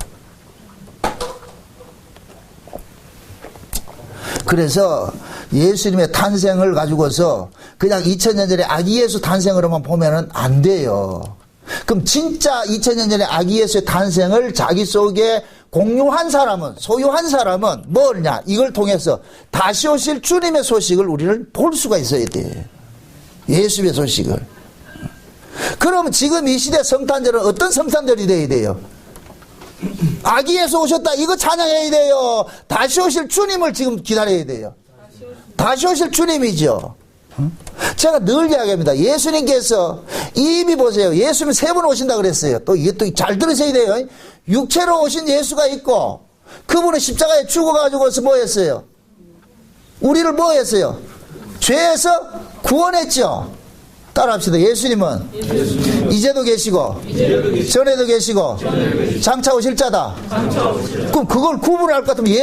그래서 예수님의 탄생을 가지고서 그냥 2000년 전에 아기 예수 탄생으로만 보면은 안 돼요. 그럼 진짜 2000년 전에 아기 예수의 탄생을 자기 속에 공유한 사람은, 소유한 사람은 뭐냐? 이걸 통해서 다시 오실 주님의 소식을 우리는 볼 수가 있어야 돼. 예수의 소식을. 그러면 지금 이 시대 성탄절은 어떤 성탄절이 돼야 돼요? 아기 예수 오셨다, 이거 찬양해야 돼요. 다시 오실 주님을 지금 기다려야 돼요. 다시 오실 주님이죠. 제가 늘 이야기합니다. 예수님께서 이미 보세요. 예수님 3번 오신다 그랬어요. 또 이게 또 잘 들으셔야 돼요. 육체로 오신 예수가 있고, 그분은 십자가에 죽어가지고서 뭐 했어요? 우리를 뭐 했어요? 죄에서 구원했죠. 따라합시다. 예수님은 이제도 계시고, 전에도 계시고, 장차 오실 자다. 그럼 그걸 구분할 것 같으면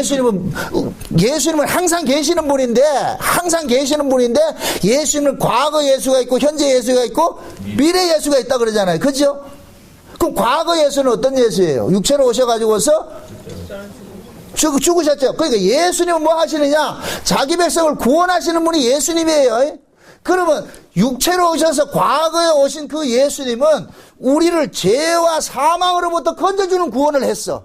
예수님은 항상 계시는 분인데, 예수님은 과거 예수가 있고, 현재 예수가 있고, 미래 예수가 있다 그러잖아요. 그죠? 그럼 과거 예수는 어떤 예수예요? 육체로 오셔가지고서 죽으셨죠. 그러니까 예수님은 뭐 하시느냐? 자기 백성을 구원하시는 분이 예수님이에요. 그러면 육체로 오셔서 과거에 오신 그 예수님은 우리를 죄와 사망으로부터 건져주는 구원을 했어.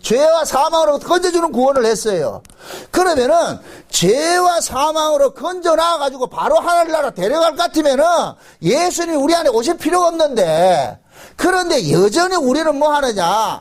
죄와 사망으로부터 건져주는 구원을 했어요. 그러면은 죄와 사망으로 건져나와가지고 바로 하늘나라 데려갈 것 같으면은 예수님이 우리 안에 오실 필요가 없는데, 그런데 여전히 우리는 뭐 하느냐?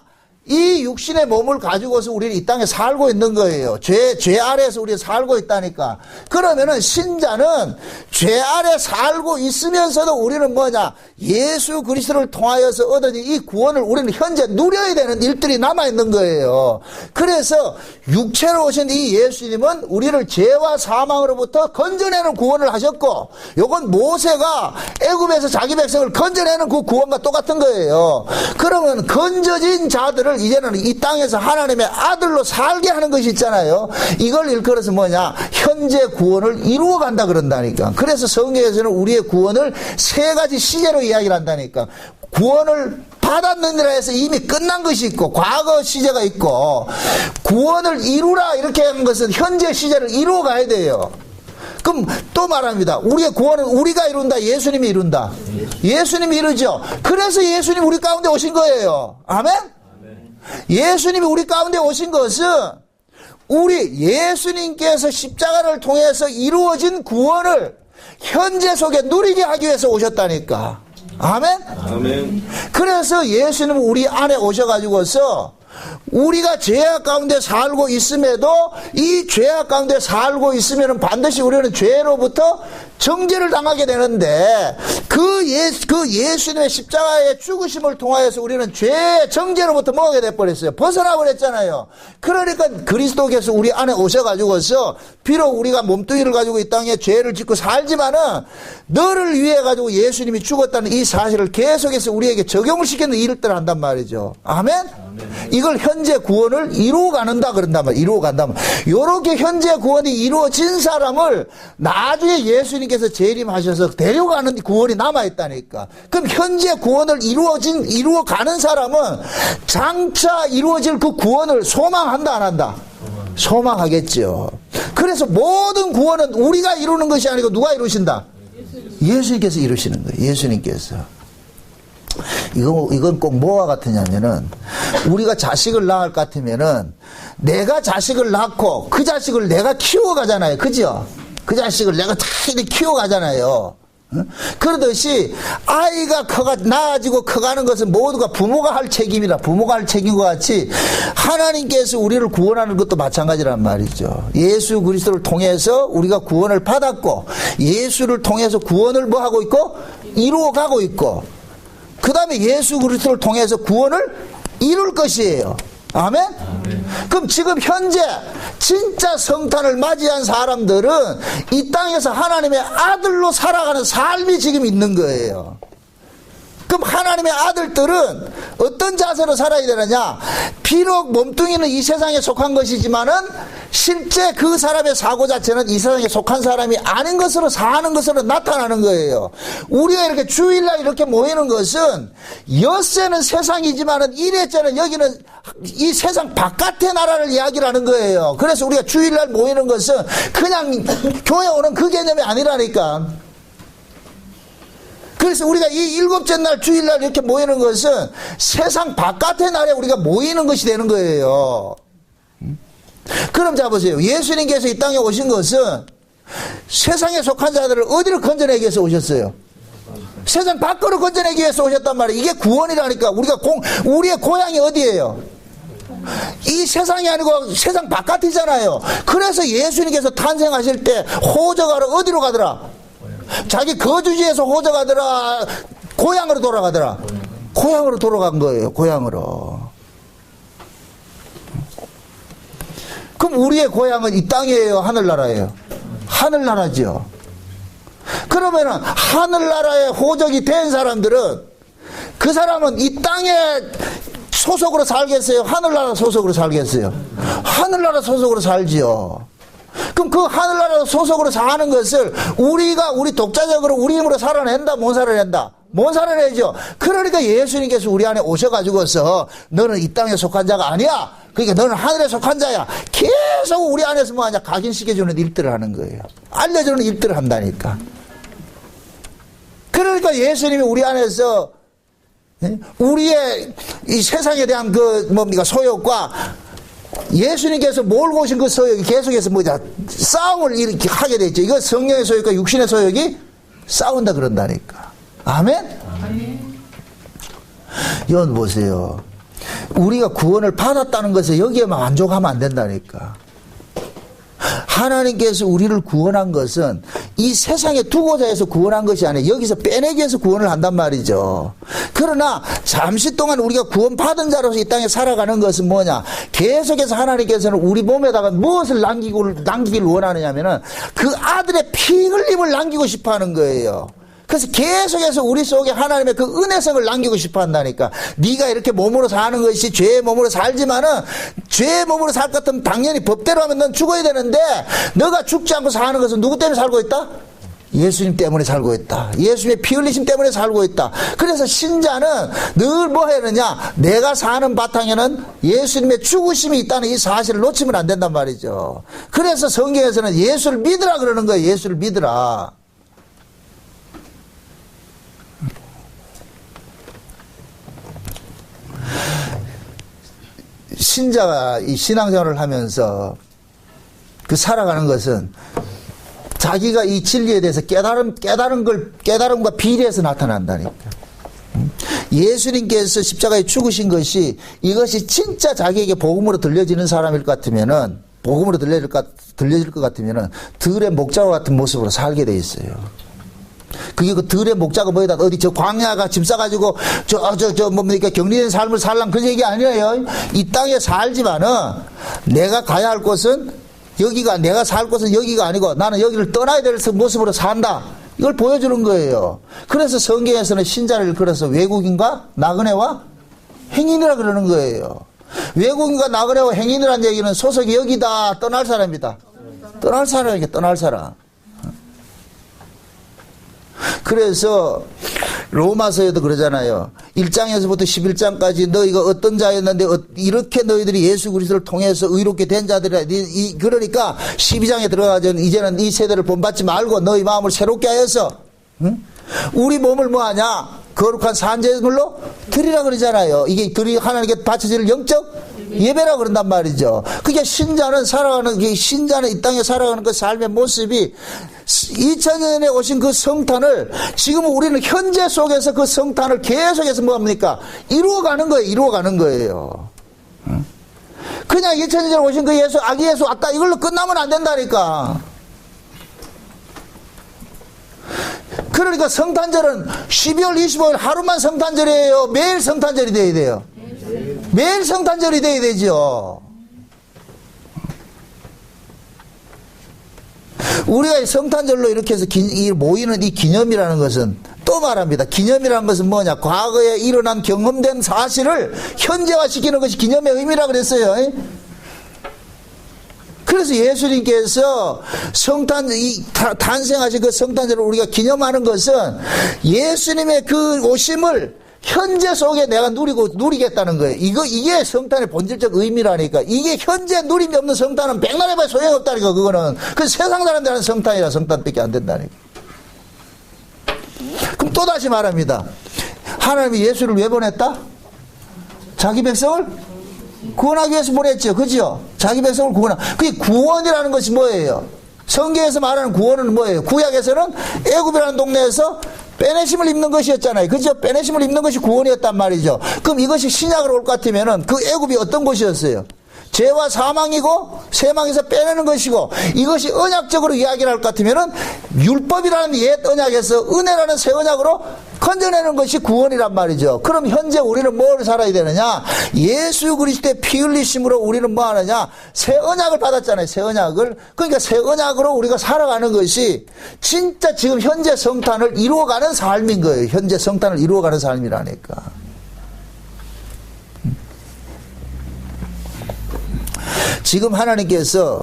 이 육신의 몸을 가지고서 우리는 이 땅에 살고 있는 거예요. 죄 아래에서 우리가 살고 있다니까. 그러면은 신자는 죄 아래 살고 있으면서도 우리는 뭐냐? 예수 그리스도를 통하여서 얻은 이 구원을 우리는 현재 누려야 되는 일들이 남아있는 거예요. 그래서 육체로 오신 이 예수님은 우리를 죄와 사망으로부터 건져내는 구원을 하셨고, 요건 모세가 애굽에서 자기 백성을 건져내는 그 구원과 똑같은 거예요. 그러면 건져진 자들을 이제는 이 땅에서 하나님의 아들로 살게 하는 것이 있잖아요. 이걸 일컬어서 뭐냐? 현재 구원을 이루어 간다 그런다니까. 그래서 성경에서는 우리의 구원을 3가지 시제로 이야기를 한다니까. 구원을 받았느니라 해서 이미 끝난 것이 있고, 과거 시제가 있고, 구원을 이루라 이렇게 하는 것은 현재 시제를 이루어 가야 돼요. 그럼 또 말합니다. 우리의 구원은 우리가 이룬다, 예수님이 이룬다? 예수님이 이루죠. 그래서 예수님 우리 가운데 오신 거예요. 아멘? 예수님이 우리 가운데 오신 것은 우리 예수님께서 십자가를 통해서 이루어진 구원을 현재 속에 누리게 하기 위해서 오셨다니까. 아멘? 아멘. 그래서 예수님은 우리 안에 오셔가지고서 우리가 죄악 가운데 살고 있음에도 이 죄악 가운데 살고 있으면 반드시 우리는 죄로부터 정죄를 당하게 되는데 그 예수님의 십자가의 죽으심을 통하여서 우리는 죄의 정죄로부터 뭐하게 돼버렸어요. 벗어나 버렸잖아요. 그러니까 그리스도께서 우리 안에 오셔가지고서 비록 우리가 몸뚱이를 가지고 이 땅에 죄를 짓고 살지만은 너를 위해 가지고 예수님이 죽었다는 이 사실을 계속해서 우리에게 적용을 시키는 일들을 한단 말이죠. 아멘? 이걸 현재 구원을 이루어가는다 그런단 말이에요. 이루어간다면 요렇게 현재 구원이 이루어진 사람을 나중에 예수님께서 재림하셔서 데려가는 구원이 남아있다니까. 그럼 현재 구원을 이루어가는 사람은 장차 이루어질 그 구원을 소망한다 안 한다? 소망하겠죠. 그래서 모든 구원은 우리가 이루는 것이 아니고 누가 이루신다? 예수님께서 이루시는 거예요. 예수님께서. 이건 꼭 뭐와 같으냐면은 우리가 자식을 낳을 것 같으면은 내가 자식을 낳고 그 자식을 내가 키워가잖아요. 그죠? 그 자식을 내가 다 키워가잖아요. 그러듯이 아이가 나아지고 커가는 것은 모두가 부모가 할 책임이라 부모가 할 책임과 같이 하나님께서 우리를 구원하는 것도 마찬가지란 말이죠. 예수 그리스도를 통해서 우리가 구원을 받았고 예수를 통해서 구원을 뭐 하고 있고 이루어가고 있고 그 다음에 예수 그리스도를 통해서 구원을 이룰 것이에요. 아멘? 그럼 지금 현재 진짜 성탄을 맞이한 사람들은 이 땅에서 하나님의 아들로 살아가는 삶이 지금 있는 거예요. 그럼 하나님의 아들들은 어떤 자세로 살아야 되느냐? 비록 몸뚱이는 이 세상에 속한 것이지만은 실제 그 사람의 사고 자체는 이 세상에 속한 사람이 아닌 것으로 사는 것으로 나타나는 거예요. 우리가 이렇게 주일날 이렇게 모이는 것은 엿새는 세상이지만은 일회째는 여기는 이 세상 바깥의 나라를 이야기를 하는 거예요. 그래서 우리가 주일날 모이는 것은 그냥 교회 오는 그 개념이 아니라니까. 그래서 우리가 이 일곱째 날 주일날 이렇게 모이는 것은 세상 바깥의 날에 우리가 모이는 것이 되는 거예요. 그럼 자 보세요. 예수님께서 이 땅에 오신 것은 세상에 속한 자들을 어디로 건져내기 위해서 오셨어요? 세상 밖으로 건져내기 위해서 오셨단 말이에요. 이게 구원이라니까. 우리의 고향이 어디예요? 이 세상이 아니고 세상 바깥이잖아요. 그래서 예수님께서 탄생하실 때 호적하러 어디로 가더라? 자기 거주지에서 호적하더라? 고향으로 돌아가더라? 고향으로 돌아간 거예요. 고향으로. 그럼 우리의 고향은 이 땅이에요? 하늘나라예요? 하늘나라죠. 그러면은 하늘나라의 호적이 된 사람들은 그 사람은 이 땅에 소속으로 살겠어요? 하늘나라 소속으로 살겠어요? 하늘나라 소속으로 살지요. 그럼 그 하늘나라 소속으로 사는 것을 우리 독자적으로 우리 힘으로 살아낸다? 못 살아낸다? 못 살아내죠. 그러니까 예수님께서 우리 안에 오셔가지고서 너는 이 땅에 속한 자가 아니야. 그러니까 너는 하늘에 속한 자야. 계속 우리 안에서 뭐하냐? 각인시켜주는 일들을 하는 거예요. 알려주는 일들을 한다니까. 그러니까 예수님이 우리 안에서 우리의 이 세상에 대한 소욕과 예수님께서 몰고 오신 그 소욕이 계속해서 싸움을 이렇게 하게 되죠. 이거 성령의 소욕과 육신의 소욕이 싸운다 그런다니까. 아멘? 이건 보세요. 우리가 구원을 받았다는 것에 여기에만 만족하면 안 된다니까. 하나님께서 우리를 구원한 것은 이 세상에 두고자 해서 구원한 것이 아니라 여기서 빼내기 위해서 구원을 한단 말이죠. 그러나 잠시 동안 우리가 구원받은 자로서 이 땅에 살아가는 것은 뭐냐? 계속해서 하나님께서는 우리 몸에다가 무엇을 남기길 원하느냐면은 그 아들의 피 흘림을 남기고 싶어 하는 거예요. 그래서 계속해서 우리 속에 하나님의 그 은혜성을 남기고 싶어 한다니까. 네가 이렇게 몸으로 사는 것이 죄의 몸으로 살지만은 죄의 몸으로 살 것 같으면 당연히 법대로 하면 넌 죽어야 되는데 너가 죽지 않고 사는 것은 누구 때문에 살고 있다? 예수님 때문에 살고 있다. 예수님의 피 흘리심 때문에 살고 있다. 그래서 신자는 늘 뭐 해야 되냐? 내가 사는 바탕에는 예수님의 죽으심이 있다는 이 사실을 놓치면 안 된단 말이죠. 그래서 성경에서는 예수를 믿으라 그러는 거예요. 예수를 믿으라. 신자가 이 신앙생활을 하면서 그 살아가는 것은 자기가 이 진리에 대해서 깨달음과 비례해서 나타난다니까. 예수님께서 십자가에 죽으신 것이 이것이 진짜 자기에게 복음으로 들려지는 사람일 것 같으면은, 복음으로 들려질 것 같으면은 들의 목자와 같은 모습으로 살게 돼 있어요. 그게 그 들의 목자가 뭐에다 어디 저 광야가 짐 싸가지고 뭡니까 격리된 삶을 살란 그런 얘기 아니에요. 이 땅에 살지만은 내가 가야 할 곳은 여기가, 내가 살 곳은 여기가 아니고 나는 여기를 떠나야 될 모습으로 산다. 이걸 보여주는 거예요. 그래서 성경에서는 신자를 일컬어서 외국인과 나그네와 행인이라 그러는 거예요. 외국인과 나그네와 행인이라는 얘기는 소속이 여기다, 떠날 사람이다. 떠날 사람이게, 떠날 사람. 그래서 로마서에도 그러잖아요. 1장에서부터 11장까지 너희가 어떤 자였는데 이렇게 너희들이 예수 그리스도를 통해서 의롭게 된 자들이라. 그러니까 12장에 들어가서 이제는 이 세대를 본받지 말고 너희 마음을 새롭게 하여서, 응? 우리 몸을 뭐하냐? 거룩한 산제물로 드리라 그러잖아요. 이게 하나님께 바쳐질 영적 예배라 그런단 말이죠. 그게 신자는 신자는 이 땅에 살아가는 그 삶의 모습이 2000년에 오신 그 성탄을 지금 우리는 현재 속에서 그 성탄을 계속해서 뭐합니까? 이루어가는 거예요. 그냥 2000년 전에 오신 그 예수, 아기 예수 왔다 이걸로 끝나면 안 된다니까. 그러니까 성탄절은 12월 25일 하루만 성탄절이에요. 매일 성탄절이 돼야 돼요. 매일 성탄절이 돼야 되죠. 우리가 성탄절로 이렇게 해서 모이는 이 기념이라는 것은 또 말합니다. 기념이라는 것은 뭐냐? 과거에 일어난 경험된 사실을 현재화시키는 것이 기념의 의미라 그랬어요. 그래서 예수님께서 탄생하신 그 성탄절을 우리가 기념하는 것은 예수님의 그 오심을 현재 속에 내가 누리겠다는 거예요. 이게 성탄의 본질적 의미라니까. 이게 현재 누림이 없는 성탄은 백날 해봐야 소용없다니까, 그거는. 그 세상 사람들은 성탄이라 성탄밖에 안 된다니까. 그럼 또다시 말합니다. 하나님이 예수를 왜 보냈다? 자기 백성을 구원하기 위해서 보냈죠. 그죠? 자기 백성을 그게 구원이라는 것이 뭐예요? 성경에서 말하는 구원은 뭐예요? 구약에서는 애굽이라는 동네에서 빼내심을 입는 것이었잖아요. 그죠? 빼내심을 입는 것이 구원이었단 말이죠. 그럼 이것이 신약으로 올 것 같으면은 그 애굽이 어떤 곳이었어요? 죄와 사망이고 세망에서 빼내는 것이고, 이것이 언약적으로 이야기를 할 것 같으면은 율법이라는 옛 언약에서 은혜라는 새 언약으로 건져내는 것이 구원이란 말이죠. 그럼 현재 우리는 뭘 살아야 되느냐? 예수 그리스도의 피 흘리심으로 우리는 뭐 하느냐? 새 언약을 받았잖아요. 새 언약을. 그러니까 새 언약으로 우리가 살아가는 것이 진짜 지금 현재 성탄을 이루어가는 삶인 거예요. 현재 성탄을 이루어가는 삶이라니까. 지금 하나님께서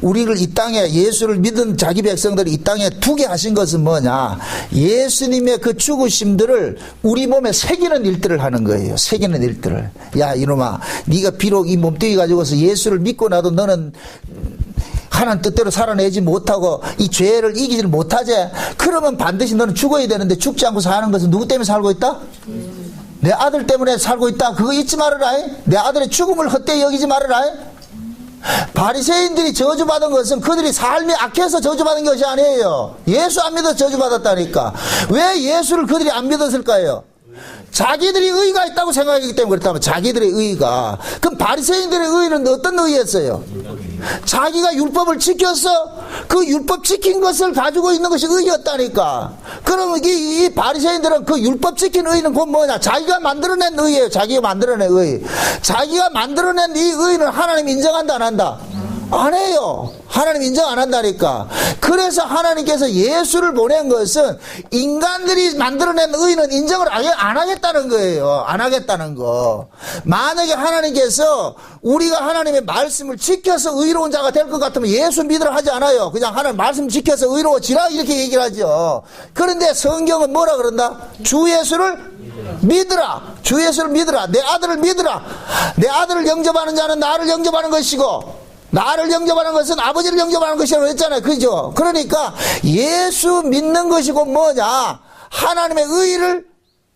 우리를 이 땅에, 예수를 믿은 자기 백성들을 이 땅에 두게 하신 것은 뭐냐? 예수님의 그 죽으심들을 우리 몸에 새기는 일들을 하는 거예요. 새기는 일들을. 야, 이놈아, 네가 비록 이 몸뚱이 가지고서 예수를 믿고 나도 너는 하나님 뜻대로 살아내지 못하고 이 죄를 이기지를 못하지? 그러면 반드시 너는 죽어야 되는데 죽지 않고 사는 것은 누구 때문에 살고 있다? 내 아들 때문에 살고 있다. 그거 잊지 말아라. 내 아들의 죽음을 헛되이 여기지 말아라. 바리새인들이 저주받은 것은 그들이 삶이 악해서 저주받은 것이 아니에요. 예수 안 믿어서 저주받았다니까. 왜 예수를 그들이 안 믿었을까요? 자기들이 의가 있다고 생각하기 때문에 그렇다면, 자기들의 의가. 그럼 바리새인들의 의는 어떤 의였어요? 자기가 율법을 지켜서 그 율법 지킨 것을 가지고 있는 것이 의였다니까. 그러면 이 바리새인들은 그 율법 지킨 의는 곧 뭐냐? 자기가 만들어낸 의예요. 자기가 만들어낸 의. 자기가 만들어낸 이 의는 하나님 인정한다 안 한다? 안 해요. 하나님 인정 안 한다니까. 그래서 하나님께서 예수를 보낸 것은 인간들이 만들어낸 의는 인정을 안 하겠다는 거예요. 안 하겠다는 거. 만약에 하나님께서 우리가 하나님의 말씀을 지켜서 의로운 자가 될 것 같으면 예수 믿으라 하지 않아요. 그냥 하나님 말씀 지켜서 의로워지라 이렇게 얘기를 하죠. 그런데 성경은 뭐라 그런다? 주 예수를 믿으라. 주 예수를 믿으라. 내 아들을 믿으라. 내 아들을 영접하는 자는 나를 영접하는 것이고, 나를 영접하는 것은 아버지를 영접하는 것이라고 했잖아요. 그죠? 그러니까 예수 믿는 것이고 뭐냐? 하나님의 의를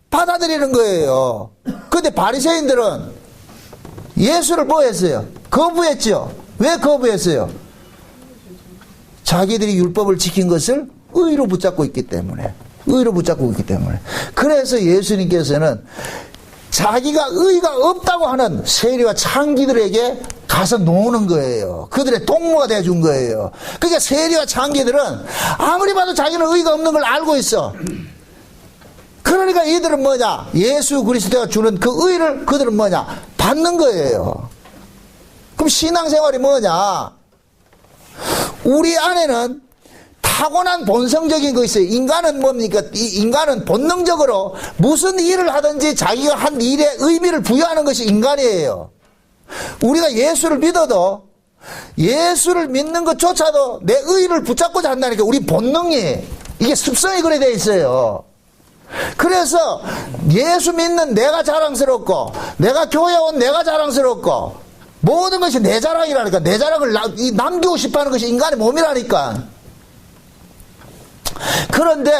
받아들이는 거예요. 근데 바리새인들은 예수를 뭐 했어요? 거부했죠. 왜 거부했어요? 자기들이 율법을 지킨 것을 의로 붙잡고 있기 때문에. 의로 붙잡고 있기 때문에. 그래서 예수님께서는 자기가 의가 없다고 하는 세리와 창기들에게 가서 노는 거예요. 그들의 동무가 돼준 거예요. 그러니까 세리와 창기들은 아무리 봐도 자기는 의가 없는 걸 알고 있어. 그러니까 이들은 뭐냐? 예수 그리스도가 주는 그 의를 그들은 뭐냐? 받는 거예요. 그럼 신앙생활이 뭐냐? 우리 안에는 타고난 본성적인 것이 있어요. 인간은 뭡니까? 인간은 본능적으로 무슨 일을 하든지 자기가 한 일에 의미를 부여하는 것이 인간이에요. 우리가 예수를 믿어도 예수를 믿는 것조차도 내 의를 붙잡고자 한다니까 우리 본능이 이게 습성이 그래 돼 있어요. 그래서 예수 믿는 내가 자랑스럽고 내가 교회 온 내가 자랑스럽고 모든 것이 내 자랑이라니까. 내 자랑을 남기고 싶어하는 것이 인간의 몸이라니까. 그런데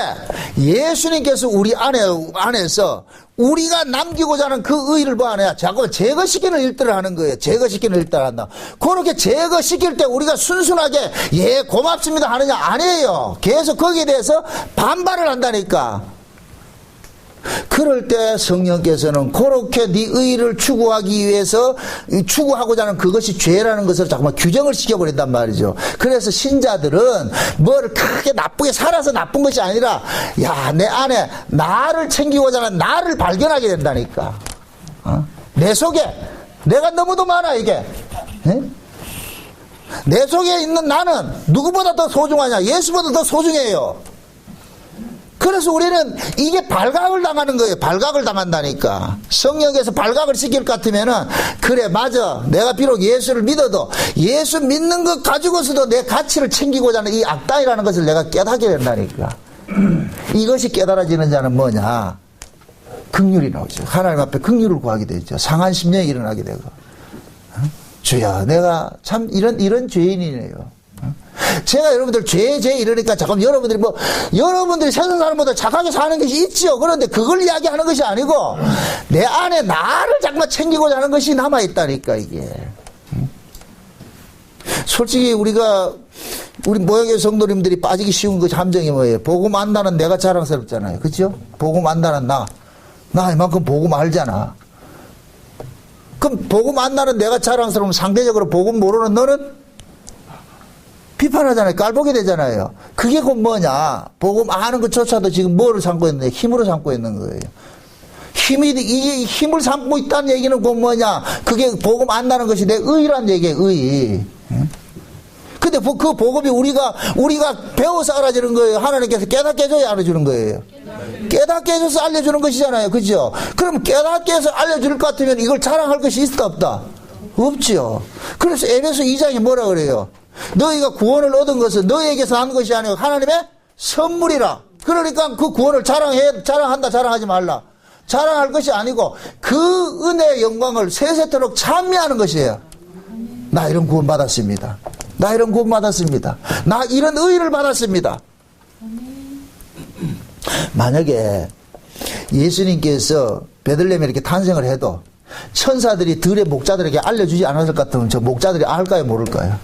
예수님께서 우리 안에서 우리가 남기고자 하는 그 의를 뭐 하냐? 자꾸 제거시키는 일들을 하는 거예요. 제거시키는 일들을 한다. 그렇게 제거시킬 때 우리가 순순하게 예 고맙습니다 하느냐? 아니에요. 계속 거기에 대해서 반발을 한다니까. 그럴 때 성령께서는 그렇게 네 의를 추구하기 위해서 추구하고자 하는 그것이 죄라는 것을 자꾸만 규정을 시켜버린단 말이죠. 그래서 신자들은 뭘 크게 나쁘게 살아서 나쁜 것이 아니라 야, 내 안에 나를 챙기고자 하는 나를 발견하게 된다니까. 내 속에 내가 너무도 많아 이게. 에? 내 속에 있는 나는 누구보다 더 소중하냐? 예수보다 더 소중해요. 그래서 우리는 이게 발각을 당하는 거예요. 발각을 당한다니까. 성령에서 발각을 시킬 것 같으면은 그래 맞아. 내가 비록 예수를 믿어도 예수 믿는 것 가지고서도 내 가치를 챙기고자 하는 이 악당이라는 것을 내가 깨닫게 된다니까. 이것이 깨달아지는 자는 뭐냐? 긍휼이 나오죠. 하나님 앞에 긍휼을 구하게 되죠. 상한 심령이 일어나게 되고. 주야 내가 참 이런 죄인이네요. 제가 여러분들 죄 이러니까 잠깐 여러분들이 세상 사람보다 착하게 사는 것이 있지요. 그런데 그걸 이야기하는 것이 아니고 내 안에 나를 잠깐 챙기고자 하는 것이 남아있다니까 이게. 솔직히 우리 모형의 성도님들이 빠지기 쉬운 것이 함정이 뭐예요? 복음 안다는 내가 자랑스럽잖아요. 그렇죠? 복음 안다는 나 이만큼 복음 알잖아. 그럼 복음 안다는 내가 자랑스러우면 상대적으로 복음 모르는 너는 비판하잖아요. 깔보게 되잖아요. 그게 곧 뭐냐? 복음 아는 것조차도 지금 뭐를 삼고 있는 거예요? 힘으로 삼고 있는 거예요. 이게 힘을 삼고 있다는 얘기는 곧 뭐냐? 그게 복음 안다는 것이 내 의란 얘기예요. 의. 근데 그 복음이 우리가 배워서 알아주는 거예요. 하나님께서 깨닫게 해줘야 알아주는 거예요. 깨닫게 해줘서 알려주는 것이잖아요. 그죠? 그럼 깨닫게 해서 알려줄 것 같으면 이걸 자랑할 것이 있을까 없다? 없지요. 그래서 에베소 2장에 뭐라 그래요? 너희가 구원을 얻은 것은 너희에게서 난 것이 아니고 하나님의 선물이라. 그러니까 그 구원을 자랑하지 말라. 자랑할 것이 아니고 그 은혜의 영광을 세세토록 찬미하는 것이에요. 나 이런 구원 받았습니다. 나 이런 구원 받았습니다. 나 이런 의를 받았습니다. 만약에 예수님께서 베들레헴에 이렇게 탄생을 해도 천사들이 들의 목자들에게 알려주지 않았을 것 같으면 저 목자들이 알까요 모를까요?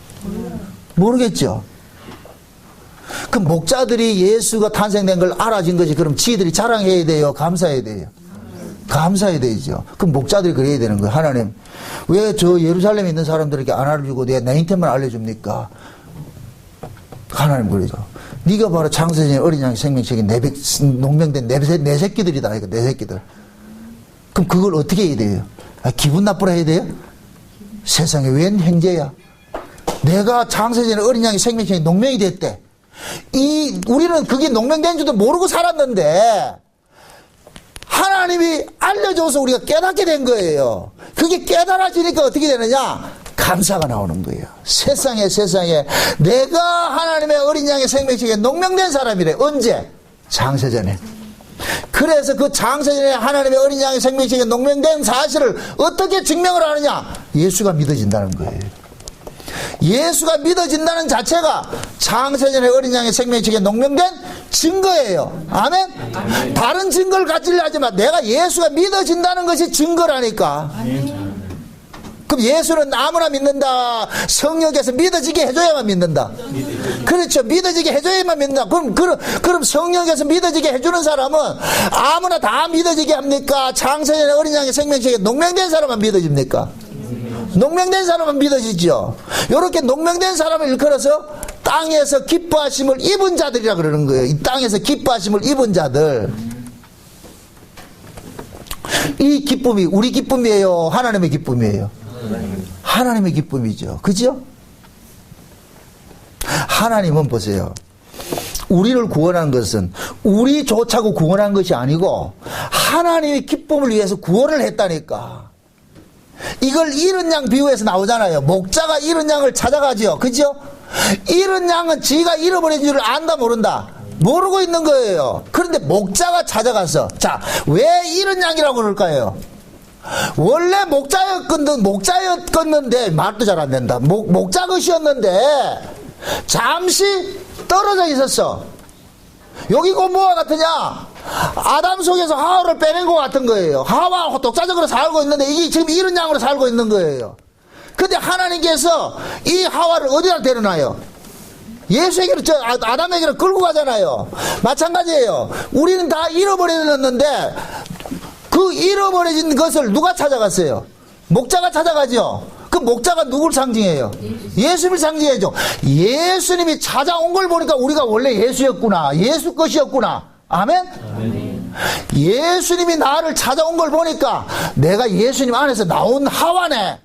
모르겠죠. 그럼 목자들이 예수가 탄생된 걸 알아진 것이 그럼 지들이 자랑해야 돼요? 감사해야 돼요? 감사해야 되죠. 그럼 목자들이 그래야 되는 거예요. 하나님 왜 저 예루살렘에 있는 사람들에게 안 알려주고 내 나인테만 알려줍니까? 하나님 그러죠. 네가 바로 창세전에 어린 양의 생명책에 농명된 내 새끼들이다. 이거 내 새끼들. 그럼 그걸 어떻게 해야 돼요? 기분 나쁘라 해야 돼요? 세상에 웬 형제야? 내가 창세전에 어린 양의 생명책에 농명이 됐대. 우리는 그게 농명된 줄도 모르고 살았는데 하나님이 알려줘서 우리가 깨닫게 된 거예요. 그게 깨달아지니까 어떻게 되느냐? 감사가 나오는 거예요. 세상에 내가 하나님의 어린 양의 생명책에 농명된 사람이래. 언제? 창세전에. 그래서 그 창세전에 하나님의 어린 양의 생명책에 농명된 사실을 어떻게 증명을 하느냐? 예수가 믿어진다는 거예요. 예수가 믿어진다는 자체가 창세전에 어린 양의 생명책에 농명된 증거예요. 아멘? 다른 증거를 가지려 하지만 내가 예수가 믿어진다는 것이 증거라니까. 그럼 예수는 아무나 믿는다. 성령께서 믿어지게 해줘야만 믿는다. 그렇죠. 믿어지게 해줘야만 믿는다. 그럼 성령께서 믿어지게 해주는 사람은 아무나 다 믿어지게 합니까? 장세전의 어린 양의 생명책에 농명된 사람만 믿어집니까? 농명된 사람은 믿어지죠. 이렇게 농명된 사람을 일컬어서 땅에서 기뻐하심을 입은 자들이라 그러는 거예요. 이 땅에서 기뻐하심을 입은 자들. 이 기쁨이 우리 기쁨이에요? 하나님의 기쁨이에요? 하나님의 기쁨이죠. 그죠? 하나님은 보세요. 우리를 구원한 것은 우리 좋자고 구원한 것이 아니고 하나님의 기쁨을 위해서 구원을 했다니까. 이걸 잃은 양 비유에서 나오잖아요. 목자가 잃은 양을 찾아가죠. 그죠? 잃은 양은 지가 잃어버린 줄을 안다 모른다? 모르고 있는 거예요. 그런데 목자가 찾아가서, 자, 왜 잃은 양이라고 그럴까요? 원래 목자였건데 말도 잘 안 된다. 목자 것이었는데 잠시 떨어져 있었어. 여기 곧 뭐와 같으냐? 아담 속에서 하와를 빼낸 것 같은 거예요. 하와 독자적으로 살고 있는데 이게 지금 잃은 양으로 살고 있는 거예요. 근데 하나님께서 이 하와를 어디다 데려놔요? 예수에게로, 아담에게로 끌고 가잖아요. 마찬가지예요. 우리는 다 잃어버렸는데 그 잃어버려진 것을 누가 찾아갔어요? 목자가 찾아가죠. 그 목자가 누굴 상징해요? 예수님을 상징해죠. 예수님이 찾아온 걸 보니까 우리가 원래 예수였구나. 예수 것이었구나. 아멘? 예수님이 나를 찾아온 걸 보니까 내가 예수님 안에서 나온 하와네.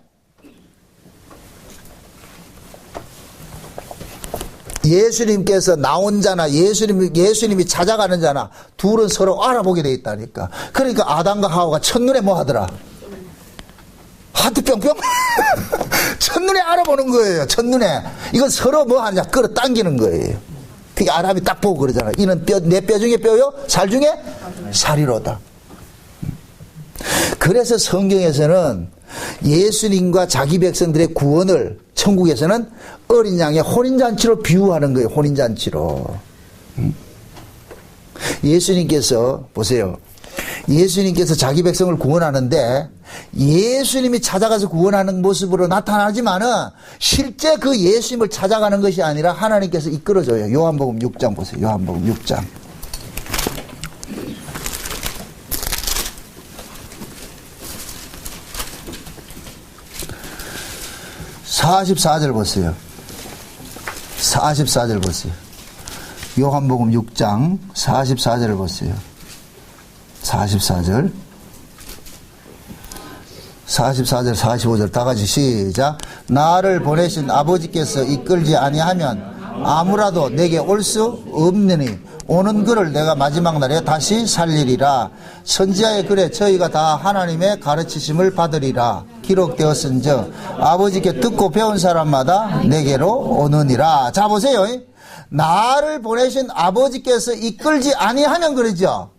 예수님께서 나온 자나 예수님이 찾아가는 자나 둘은 서로 알아보게 돼 있다니까. 그러니까 아담과 하와가 첫눈에 뭐 하더라? 하트 뿅뿅? 첫눈에 알아보는 거예요. 첫눈에. 이건 서로 뭐 하느냐? 끌어당기는 거예요. 그게 아담이 딱 보고 그러잖아요. 이는 내 뼈 중에 뼈요, 살 중에 살이로다. 그래서 성경에서는 예수님과 자기 백성들의 구원을 천국에서는 어린 양의 혼인잔치로 비유하는 거예요. 혼인잔치로. 예수님께서 보세요. 예수님께서 자기 백성을 구원하는데 예수님이 찾아가서 구원하는 모습으로 나타나지만은 실제 그 예수님을 찾아가는 것이 아니라 하나님께서 이끌어줘요. 요한복음 6장 보세요. 요한복음 6장. (44절) 보세요. 44절 보세요. 요한복음 6장 44절을 보세요. 44절 45절 다 같이 시작. 나를 보내신 아버지께서 이끌지 아니하면 아무라도 내게 올 수 없느니 오는 그를 내가 마지막 날에 다시 살리리라. 선지자의 글에 저희가 다 하나님의 가르치심을 받으리라 기록되었은즉 아버지께 듣고 배운 사람마다 내게로 오느니라. 자 보세요. 나를 보내신 아버지께서 이끌지 아니하면 그러죠.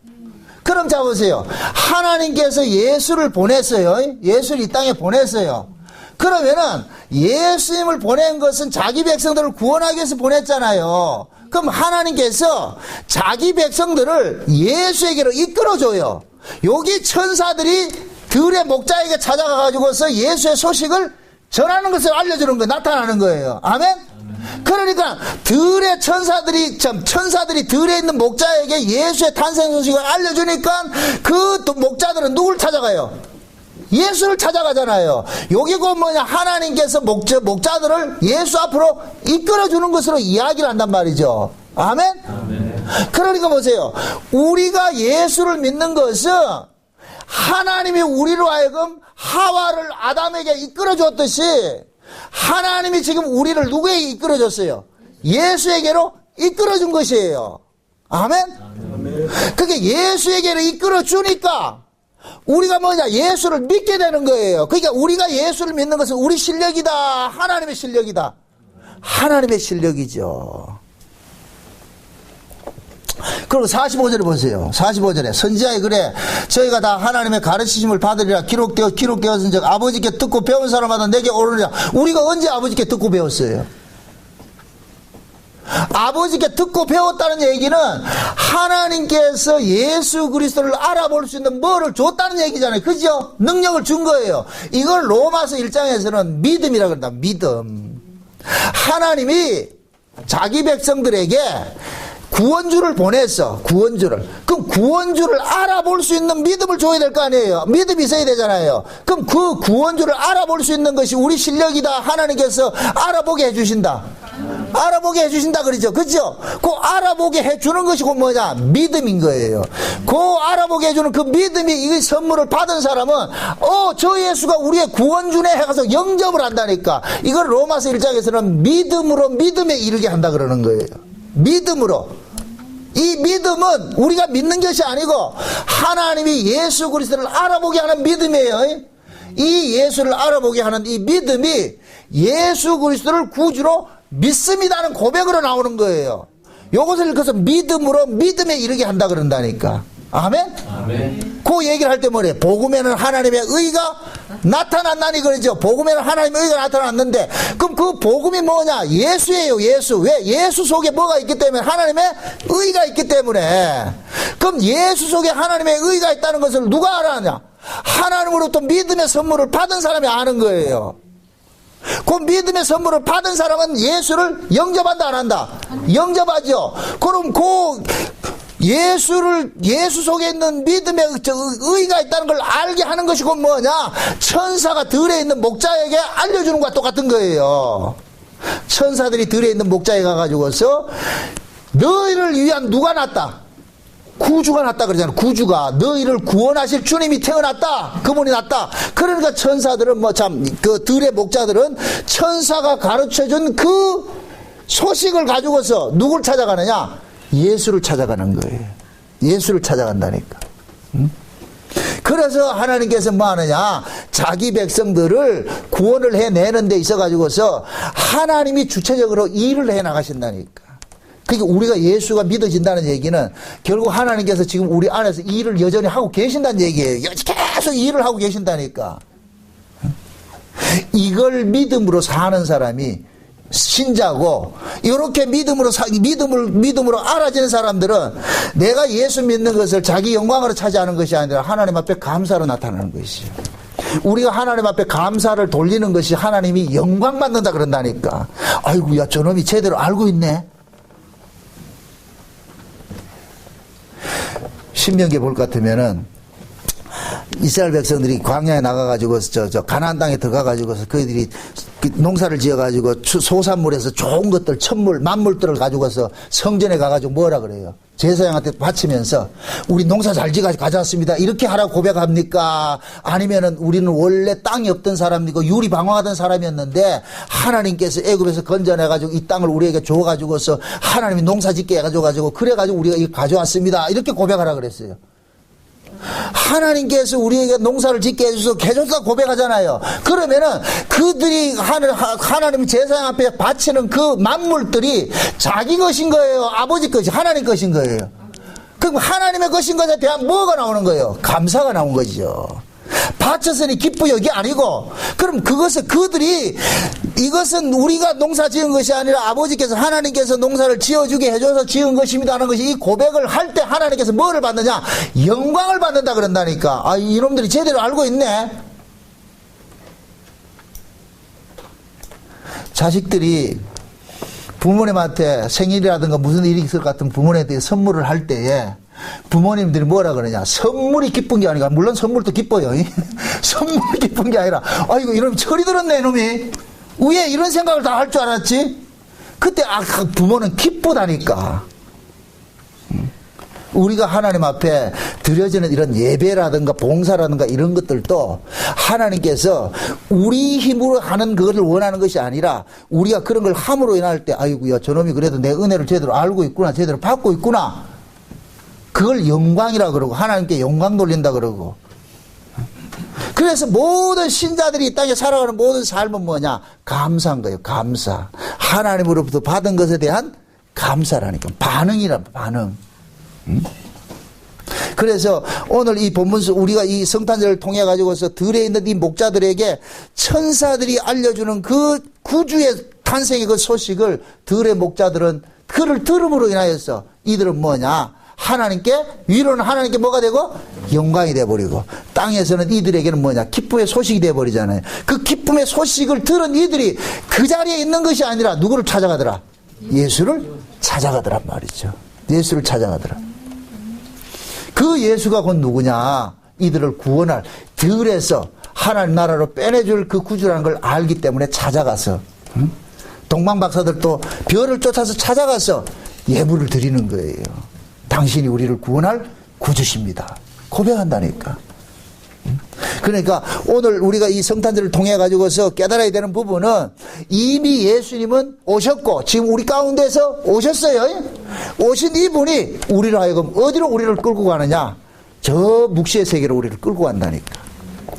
그럼 자 보세요. 하나님께서 예수를 보냈어요. 예수를 이 땅에 보냈어요. 그러면은 예수님을 보낸 것은 자기 백성들을 구원하기 위해서 보냈잖아요. 그럼 하나님께서 자기 백성들을 예수에게로 이끌어줘요. 여기 천사들이 들의 목자에게 찾아가가지고서 예수의 소식을 전하는 것을 알려주는 거예요. 나타나는 거예요. 아멘? 그러니까 들의 천사들이 들에 있는 목자에게 예수의 탄생 소식을 알려주니까 그 목자들은 누굴 찾아가요? 예수를 찾아가잖아요. 여기 곧 뭐냐? 하나님께서 목자들을 예수 앞으로 이끌어주는 것으로 이야기를 한단 말이죠. 아멘? 아멘. 그러니까 보세요. 우리가 예수를 믿는 것은 하나님이 우리로 하여금 하와를 아담에게 이끌어줬듯이 하나님이 지금 우리를 누구에게 이끌어줬어요? 예수에게로 이끌어준 것이에요. 아멘? 아멘. 그게 예수에게로 이끌어주니까 우리가 뭐냐? 예수를 믿게 되는 거예요. 그러니까 우리가 예수를 믿는 것은 우리 실력이다. 하나님의 실력이다. 하나님의 실력이죠. 그리고 45절에 보세요. 45절에 선지자의 글에 저희가 다 하나님의 가르치심을 받으리라 기록되었은즉 아버지께 듣고 배운 사람마다 내게 오르리라. 우리가 언제 아버지께 듣고 배웠어요? 아버지께 듣고 배웠다는 얘기는 하나님께서 예수 그리스도를 알아볼 수 있는 뭐를 줬다는 얘기잖아요. 그죠? 능력을 준 거예요. 이걸 로마서 1장에서는 믿음이라고 그런다. 믿음. 하나님이 자기 백성들에게 구원주를 보냈어. 구원주를. 그럼 구원주를 알아볼 수 있는 믿음을 줘야 될 거 아니에요. 믿음이 있어야 되잖아요. 그럼 그 구원주를 알아볼 수 있는 것이 우리 실력이다. 하나님께서 알아보게 해주신다. 알아보게 해주신다 그러죠. 그죠? 그 알아보게 해주는 것이 그 뭐냐? 믿음인 거예요. 그 알아보게 해주는 그 믿음이 이 선물을 받은 사람은 저 예수가 우리의 구원주네 해가서 영접을 한다니까. 이걸 로마서 1장에서는 믿음으로 믿음에 이르게 한다 그러는 거예요. 믿음으로. 이 믿음은 우리가 믿는 것이 아니고 하나님이 예수 그리스도를 알아보게 하는 믿음이에요. 이 예수를 알아보게 하는 이 믿음이 예수 그리스도를 구주로 믿습니다는 고백으로 나오는 거예요. 이것을 읽어서 믿음으로 믿음에 이르게 한다 그런다니까. 아멘? 아멘. 그 얘기를 할 때 뭐래? 복음에는 하나님의 의가 나타났나니 그러죠. 복음에는 하나님의 의가 나타났는데, 그럼 그 복음이 뭐냐? 예수예요. 예수. 왜? 예수 속에 뭐가 있기 때문에? 하나님의 의가 있기 때문에. 그럼 예수 속에 하나님의 의가 있다는 것을 누가 알아냐? 하나님으로부터 믿음의 선물을 받은 사람이 아는 거예요. 그 믿음의 선물을 받은 사람은 예수를 영접한다 안 한다? 영접하죠. 그럼 예수 속에 있는 믿음의 의가 있다는 걸 알게 하는 것이 곧 뭐냐? 천사가 들에 있는 목자에게 알려주는 것과 똑같은 거예요. 천사들이 들에 있는 목자에 가가지고서 너희를 위한 누가 났다? 구주가 났다 그러잖아요. 구주가 너희를 구원하실 주님이 태어났다. 그분이 났다. 그러니까 천사들은 그 들의 목자들은 천사가 가르쳐준 그 소식을 가지고서 누굴 찾아가느냐? 예수를 찾아가는 거예요. 예수를 찾아간다니까. 그래서 하나님께서 뭐 하느냐? 자기 백성들을 구원을 해내는 데 있어 가지고서 하나님이 주체적으로 일을 해 나가신다니까. 그러니까 우리가 예수가 믿어진다는 얘기는 결국 하나님께서 지금 우리 안에서 일을 여전히 하고 계신다는 얘기예요. 계속 일을 하고 계신다니까. 이걸 믿음으로 사는 사람이 신자고, 이렇게 믿음으로 알아지는 사람들은 내가 예수 믿는 것을 자기 영광으로 차지하는 것이 아니라 하나님 앞에 감사로 나타나는 것이에요. 우리가 하나님 앞에 감사를 돌리는 것이 하나님이 영광 받는다 그런다니까. 아이고야, 저놈이 제대로 알고 있네. 신명기에 볼 것 같으면은 이스라엘 백성들이 광야에 나가가지고 가나안 땅에 들어가가지고서 그들이 농사를 지어가지고 소산물에서 좋은 것들, 천물, 만물들을 가지고서 성전에 가가지고 뭐라 그래요? 제사장한테 바치면서 우리 농사 잘 지어가지고 가져왔습니다. 이렇게 하라고 고백합니까? 아니면은 우리는 원래 땅이 없던 사람이고 유리방황하던 사람이었는데 하나님께서 애굽에서 건져내가지고 이 땅을 우리에게 줘가지고서 하나님이 농사 짓게 해가지고 그래가지고 우리가 이거 가져왔습니다. 이렇게 고백하라 그랬어요. 하나님께서 우리에게 농사를 짓게 해줘서 개조사 고백하잖아요. 그러면은 그들이 하나님 제사장 앞에 바치는 그 만물들이 자기 것인 거예요? 아버지 것이 하나님 것인 거예요? 그럼 하나님의 것인 것에 대한 뭐가 나오는 거예요? 감사가 나온 거죠. 바쳤으니 기쁘요 이게 아니고, 그럼 이것은 우리가 농사 지은 것이 아니라 아버지께서 하나님께서 농사를 지어주게 해줘서 지은 것입니다 하는 것이, 이 고백을 할 때 하나님께서 뭐를 받느냐? 영광을 받는다 그런다니까. 이놈들이 제대로 알고 있네. 자식들이 부모님한테 생일이라든가 무슨 일이 있을 것 같은 부모님한테 선물을 할 때에 부모님들이 뭐라 그러냐? 선물이 기쁜 게 아니라, 물론 선물도 기뻐요. 선물이 기쁜 게 아니라, 아이고 이놈 철이 들었네 이놈이. 왜 이런 생각을 다 할 줄 알았지? 그때 부모는 기쁘다니까. 우리가 하나님 앞에 드려지는 이런 예배라든가 봉사라든가 이런 것들도 하나님께서 우리 힘으로 하는 그것을 원하는 것이 아니라 우리가 그런 걸 함으로 인할 때, 아이고야 저놈이 그래도 내 은혜를 제대로 알고 있구나, 제대로 받고 있구나, 그걸 영광이라 그러고 하나님께 영광 돌린다 그러고. 그래서 모든 신자들이 이 땅에 살아가는 모든 삶은 뭐냐? 감사한 거예요. 감사. 하나님으로부터 받은 것에 대한 감사라니까. 반응. 그래서 오늘 이 본문서 우리가 이 성탄절을 통해 가지고서 들에 있는 이 목자들에게 천사들이 알려주는 그 구주의 탄생의 그 소식을 들의 목자들은 그를 들음으로 인하여서 이들은 뭐냐? 하나님께, 위로는 하나님께 뭐가 되고? 영광이 되어버리고, 땅에서는 이들에게는 뭐냐? 기쁨의 소식이 되어버리잖아요. 그 기쁨의 소식을 들은 이들이 그 자리에 있는 것이 아니라 누구를 찾아가더라? 예수를 찾아가더란 말이죠. 예수를 찾아가더라. 그 예수가 곧 누구냐? 이들을 구원할, 들에서 하나님 나라로 빼내줄 그 구주라는 걸 알기 때문에 찾아가서, 동방박사들도 별을 쫓아서 찾아가서 예물을 드리는 거예요. 당신이 우리를 구원할 구주십니다. 고백한다니까. 그러니까 오늘 우리가 이 성탄절을 통해 가지고서 깨달아야 되는 부분은 이미 예수님은 오셨고 지금 우리 가운데서 오셨어요. 오신 이분이 우리를 하여금 어디로 우리를 끌고 가느냐? 저 묵시의 세계로 우리를 끌고 간다니까.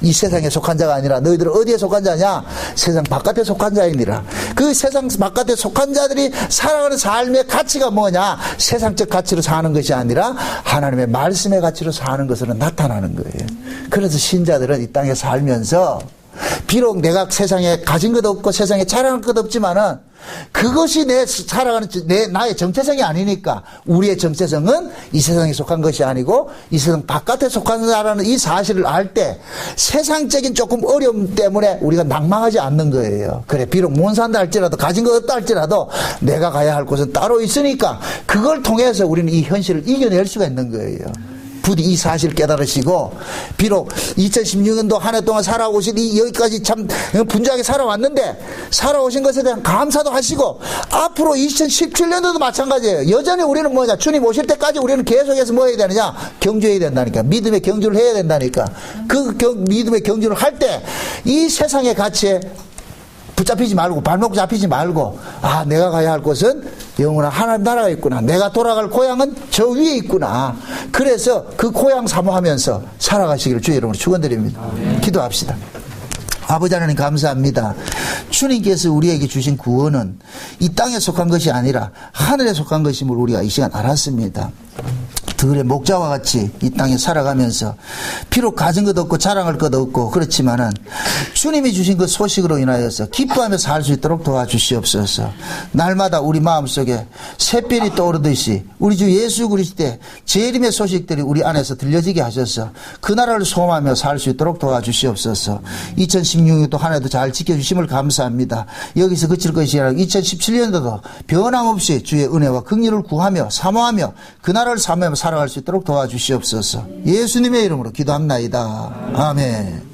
이 세상에 속한 자가 아니라 너희들은 어디에 속한 자냐? 세상 바깥에 속한 자이니라. 그 세상 바깥에 속한 자들이 살아가는 삶의 가치가 뭐냐? 세상적 가치로 사는 것이 아니라 하나님의 말씀의 가치로 사는 것으로 나타나는 거예요. 그래서 신자들은 이 땅에 살면서 비록 내가 세상에 가진 것 없고 세상에 자랑할 것 없지만은 그것이 내 살아가는 나의 정체성이 아니니까 우리의 정체성은 이 세상에 속한 것이 아니고 이 세상 바깥에 속한 자라는 이 사실을 알 때 세상적인 조금 어려움 때문에 우리가 낭망하지 않는 거예요. 그래 비록 못 산다 할지라도 가진 것 없다 할지라도 내가 가야 할 곳은 따로 있으니까 그걸 통해서 우리는 이 현실을 이겨낼 수가 있는 거예요. 부디 이 사실을 깨달으시고 비록 2016년도 한 해 동안 살아오신 이 여기까지 참 분주하게 살아왔는데 살아오신 것에 대한 감사도 하시고 앞으로 2017년도도 마찬가지예요. 여전히 우리는 뭐냐? 주님 오실 때까지 우리는 계속해서 뭐 해야 되느냐? 경주해야 된다니까. 믿음의 경주를 해야 된다니까. 그 믿음의 경주를 할 때 이 세상의 가치에 붙잡히지 말고 발목 잡히지 말고 아 내가 가야 할 곳은 영원한 하나님 나라가 있구나. 내가 돌아갈 고향은 저 위에 있구나. 그래서 그 고향 사모하면서 살아가시기를 주의 이름으로 축원드립니다. 기도합시다. 아버지 하나님 감사합니다. 주님께서 우리에게 주신 구원은 이 땅에 속한 것이 아니라 하늘에 속한 것임을 우리가 이 시간 알았습니다. 들의 목자와 같이 이 땅에 살아가면서 비록 가진 것 없고 자랑할 것 없고 그렇지만은 주님이 주신 그 소식으로 인하여서 기뻐하며 살 수 있도록 도와주시옵소서. 날마다 우리 마음속에 새별이 떠오르듯이 우리 주 예수 그리스도의 재림의 소식들이 우리 안에서 들려지게 하셔서 그 나라를 소망하며 살 수 있도록 도와주시옵소서. 2016년도 한 해도 잘 지켜주심을 감사합니다. 여기서 그칠 것이 아니라 2017년도도 변함없이 주의 은혜와 긍휼을 구하며 사모하며 그 나라를 사모하며 살아갈 수 있도록 도와주시옵소서. 예수님의 이름으로 기도합나이다. 아멘.